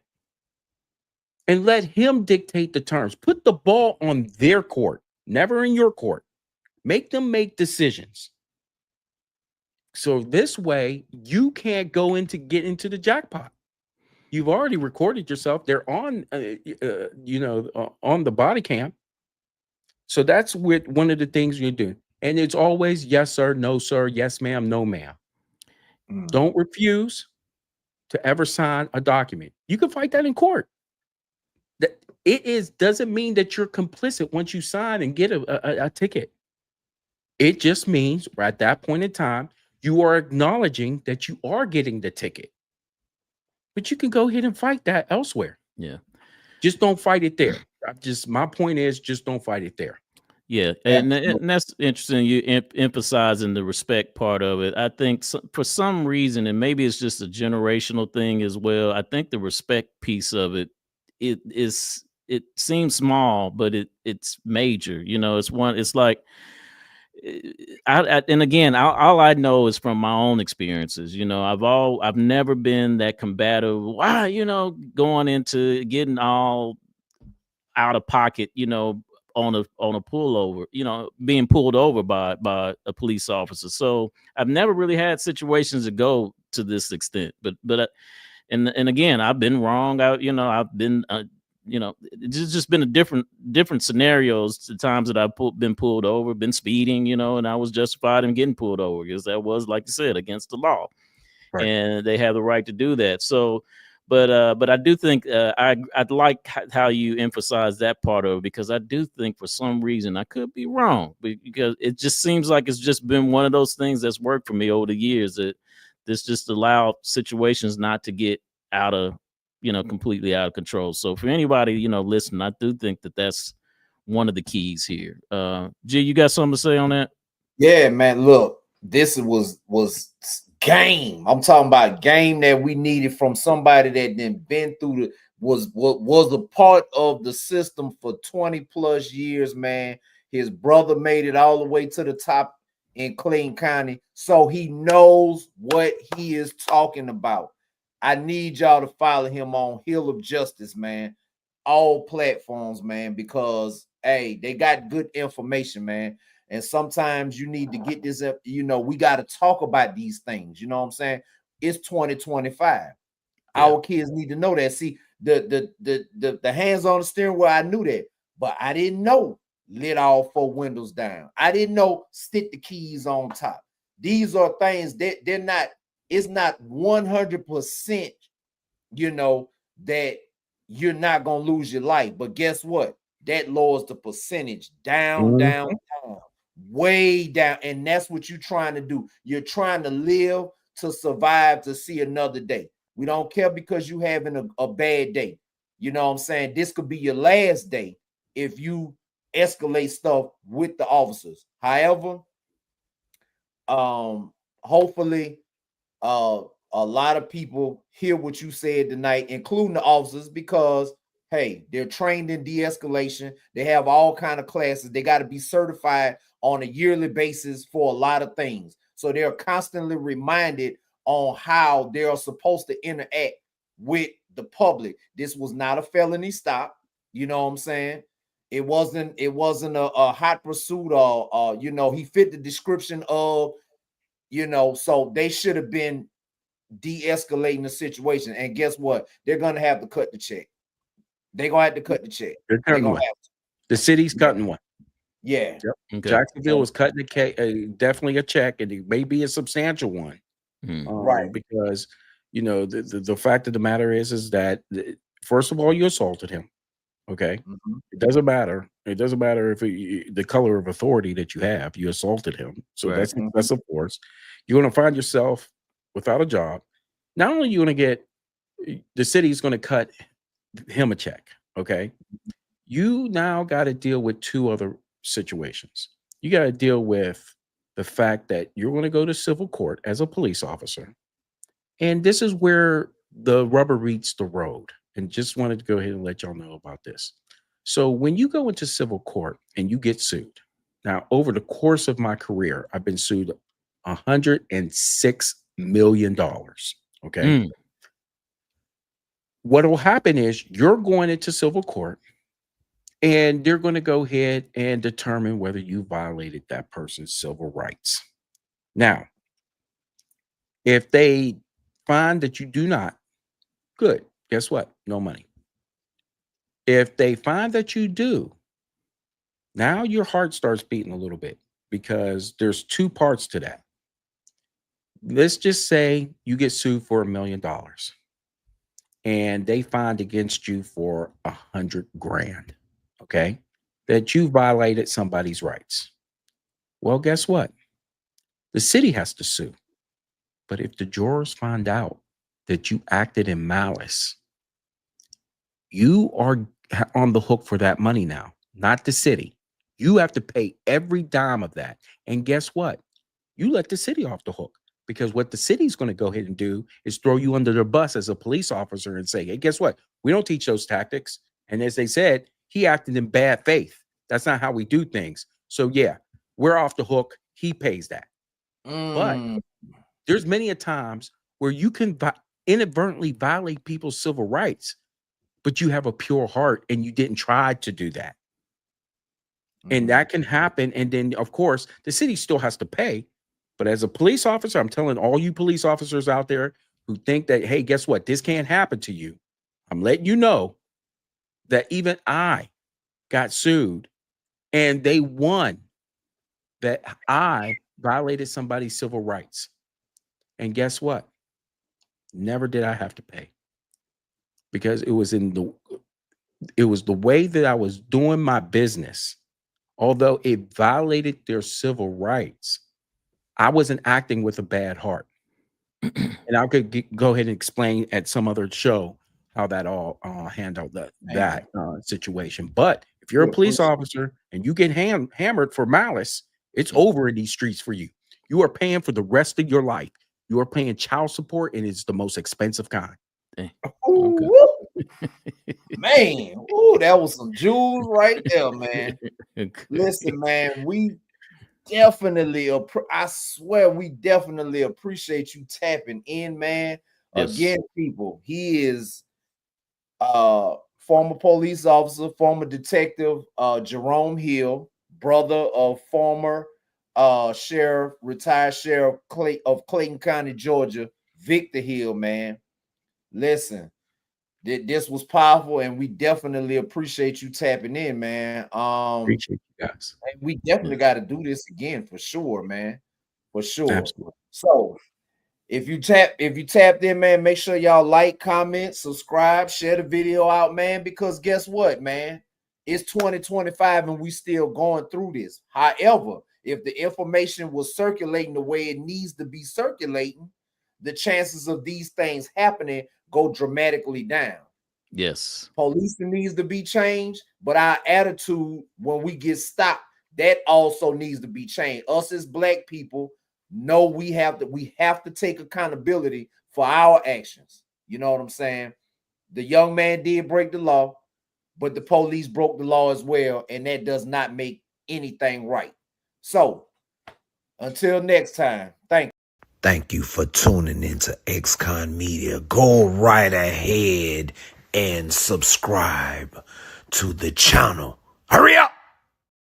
And let him dictate the terms. Put the ball on their court, never in your court. Make them make decisions. So this way, you can't get into the jackpot. You've already recorded yourself. They're on, on the body cam. So that's one of the things you're doing. And it's always yes, sir, no, sir, yes, ma'am, no, ma'am. Don't refuse to ever sign a document. You can fight that in court. Doesn't mean that you're complicit once you sign and get a ticket. It just means at that point in time, you are acknowledging that you are getting the ticket. But you can go ahead and fight that elsewhere. Yeah. Just don't fight it there. My point is, just don't fight it there. Yeah, and that's interesting. You emphasizing the respect part of it. I think for some reason, and maybe it's just a generational thing as well. I think the respect piece of it, it seems small, but it's major. You know, it's like, and again, all I know is from my own experiences. You know, I've never been that combative. Why, you know, going into getting all out of pocket, you know, on a pullover, you know, being pulled over by a police officer. So I've never really had situations that go to this extent. But and again, I've been wrong. I've been it's just been a different scenarios. The times that I've been pulled over, been speeding, you know, and I was justified in getting pulled over because that was, like you said, against the law, right. And they have the right to do that. So. But I do think I'd like how you emphasize that part of it, because I do think for some reason, I could be wrong, because it just seems like it's just been one of those things that's worked for me over the years, that this just allowed situations not to get out of, completely out of control. So for anybody, listening, I do think that that's one of the keys here. G, you got something to say on that? Yeah, man. Look, this was game. I'm talking about game that we needed from somebody that then been through was a part of the system for 20 plus years, man. His brother made it all the way to the top in Clayton County, so he knows what he is talking about. I need y'all to follow him on Hill of Justice, man. All platforms, man, because hey, they got good information, man. And sometimes you need to get this up, we got to talk about these things. You know what I'm saying? It's 2025. Yeah. Our kids need to know that. See, the hands on the steering wheel, I knew that, but I didn't know let all 4 windows down. I didn't know stick the keys on top. These are things that it's not 100%, that you're not gonna lose your life. But guess what? That lowers the percentage down, way down. And that's what you're trying to do. You're trying to live to survive to see another day. We don't care because you having a bad day. You know what I'm saying? This could be your last day if you escalate stuff with the officers. However, hopefully a lot of people hear what you said tonight, including the officers, because hey, they're trained in de-escalation. They have all kind of classes. They got to be certified on a yearly basis for a lot of things. So they're constantly reminded on how they are supposed to interact with the public. This was not a felony stop. You know what I'm saying? It wasn't a hot pursuit or he fit the description of, so they should have been de-escalating the situation. And guess what? They're gonna have to cut the check. They're gonna have to cut the check. They're cutting one. The city's cutting one. Yeah. Yep. Okay. Jacksonville was cutting definitely a check, and it may be a substantial one. Right. Because the fact of the matter is that first of all, you assaulted him. Okay. It doesn't matter. It doesn't matter if the color of authority that you have. You assaulted him, so Right. that's of course. You're going to find yourself without a job. Not only are you going to get, the city's going to cut him a check. Okay. You now got to deal with two other situations. You got to deal with the fact that you're going to go to civil court as a police officer. And this is where the rubber meets the road. And just wanted to go ahead and let y'all know about this. So when you go into civil court and you get sued, now over the course of my career, I've been sued $106 million. Okay. What will happen is you're going into civil court and they're going to go ahead and determine whether you violated that person's civil rights. Now, if they find that you do not, good. Guess what? No money. If they find that you do, now your heart starts beating a little bit because there's two parts to that. Let's just say you get sued for $1 million and they find against you for $100 grand. Okay. That you violated somebody's rights. Well, guess what? The city has to sue. But if the jurors find out that you acted in malice, you are on the hook for that money now, not the city. You have to pay every dime of that. And guess what? You let the city off the hook, because what the city's going to go ahead and do is throw you under the bus as a police officer and say, hey, guess what? We don't teach those tactics. And as they said, he acted in bad faith. That's not how we do things. So yeah, we're off the hook. He pays that. But there's many a times where you can inadvertently violate people's civil rights, but you have a pure heart and you didn't try to do that. And that can happen. And then, of course, the city still has to pay. But as a police officer, I'm telling all you police officers out there who think that, hey, guess what? This can't happen to you. I'm letting you know that even I got sued and they won that I violated somebody's civil rights. And guess what? Never did I have to pay, because it was the way that I was doing my business. Although it violated their civil rights, I wasn't acting with a bad heart. And I could go ahead and explain at some other show how that all handled that situation. But if you're a police officer and you get hammered for malice, it's over in these streets for you. You are paying for the rest of your life. You are paying child support, and it's the most expensive kind. Okay. Man, that was some jewels right there, man. Listen, man, we definitely, I swear, we definitely appreciate you tapping in, man. Yes. Again, people, he is former police officer, former detective, Jerome Hill, brother of former sheriff, retired sheriff of Clayton County, Georgia, Victor Hill, man. Listen, this was powerful, and we definitely appreciate you tapping in, man. Appreciate you guys. We definitely got to do this again for sure, man. For sure. Absolutely. So if you tapped in, man, make sure y'all like, comment, subscribe, share the video out, man, because guess what, man? It's 2025 and we still going through this. However, if the information was circulating the way it needs to be circulating, the chances of these things happening go dramatically down. Yes. Policing needs to be changed, but our attitude when we get stopped, that also needs to be changed. Us as Black people know we have to take accountability for our actions. You know what I'm saying? The young man did break the law, but the police broke the law as well, and that does not make anything right. So until next time, thank you. Thank you for tuning into XconMedia. Go right ahead and subscribe to the channel. Hurry up!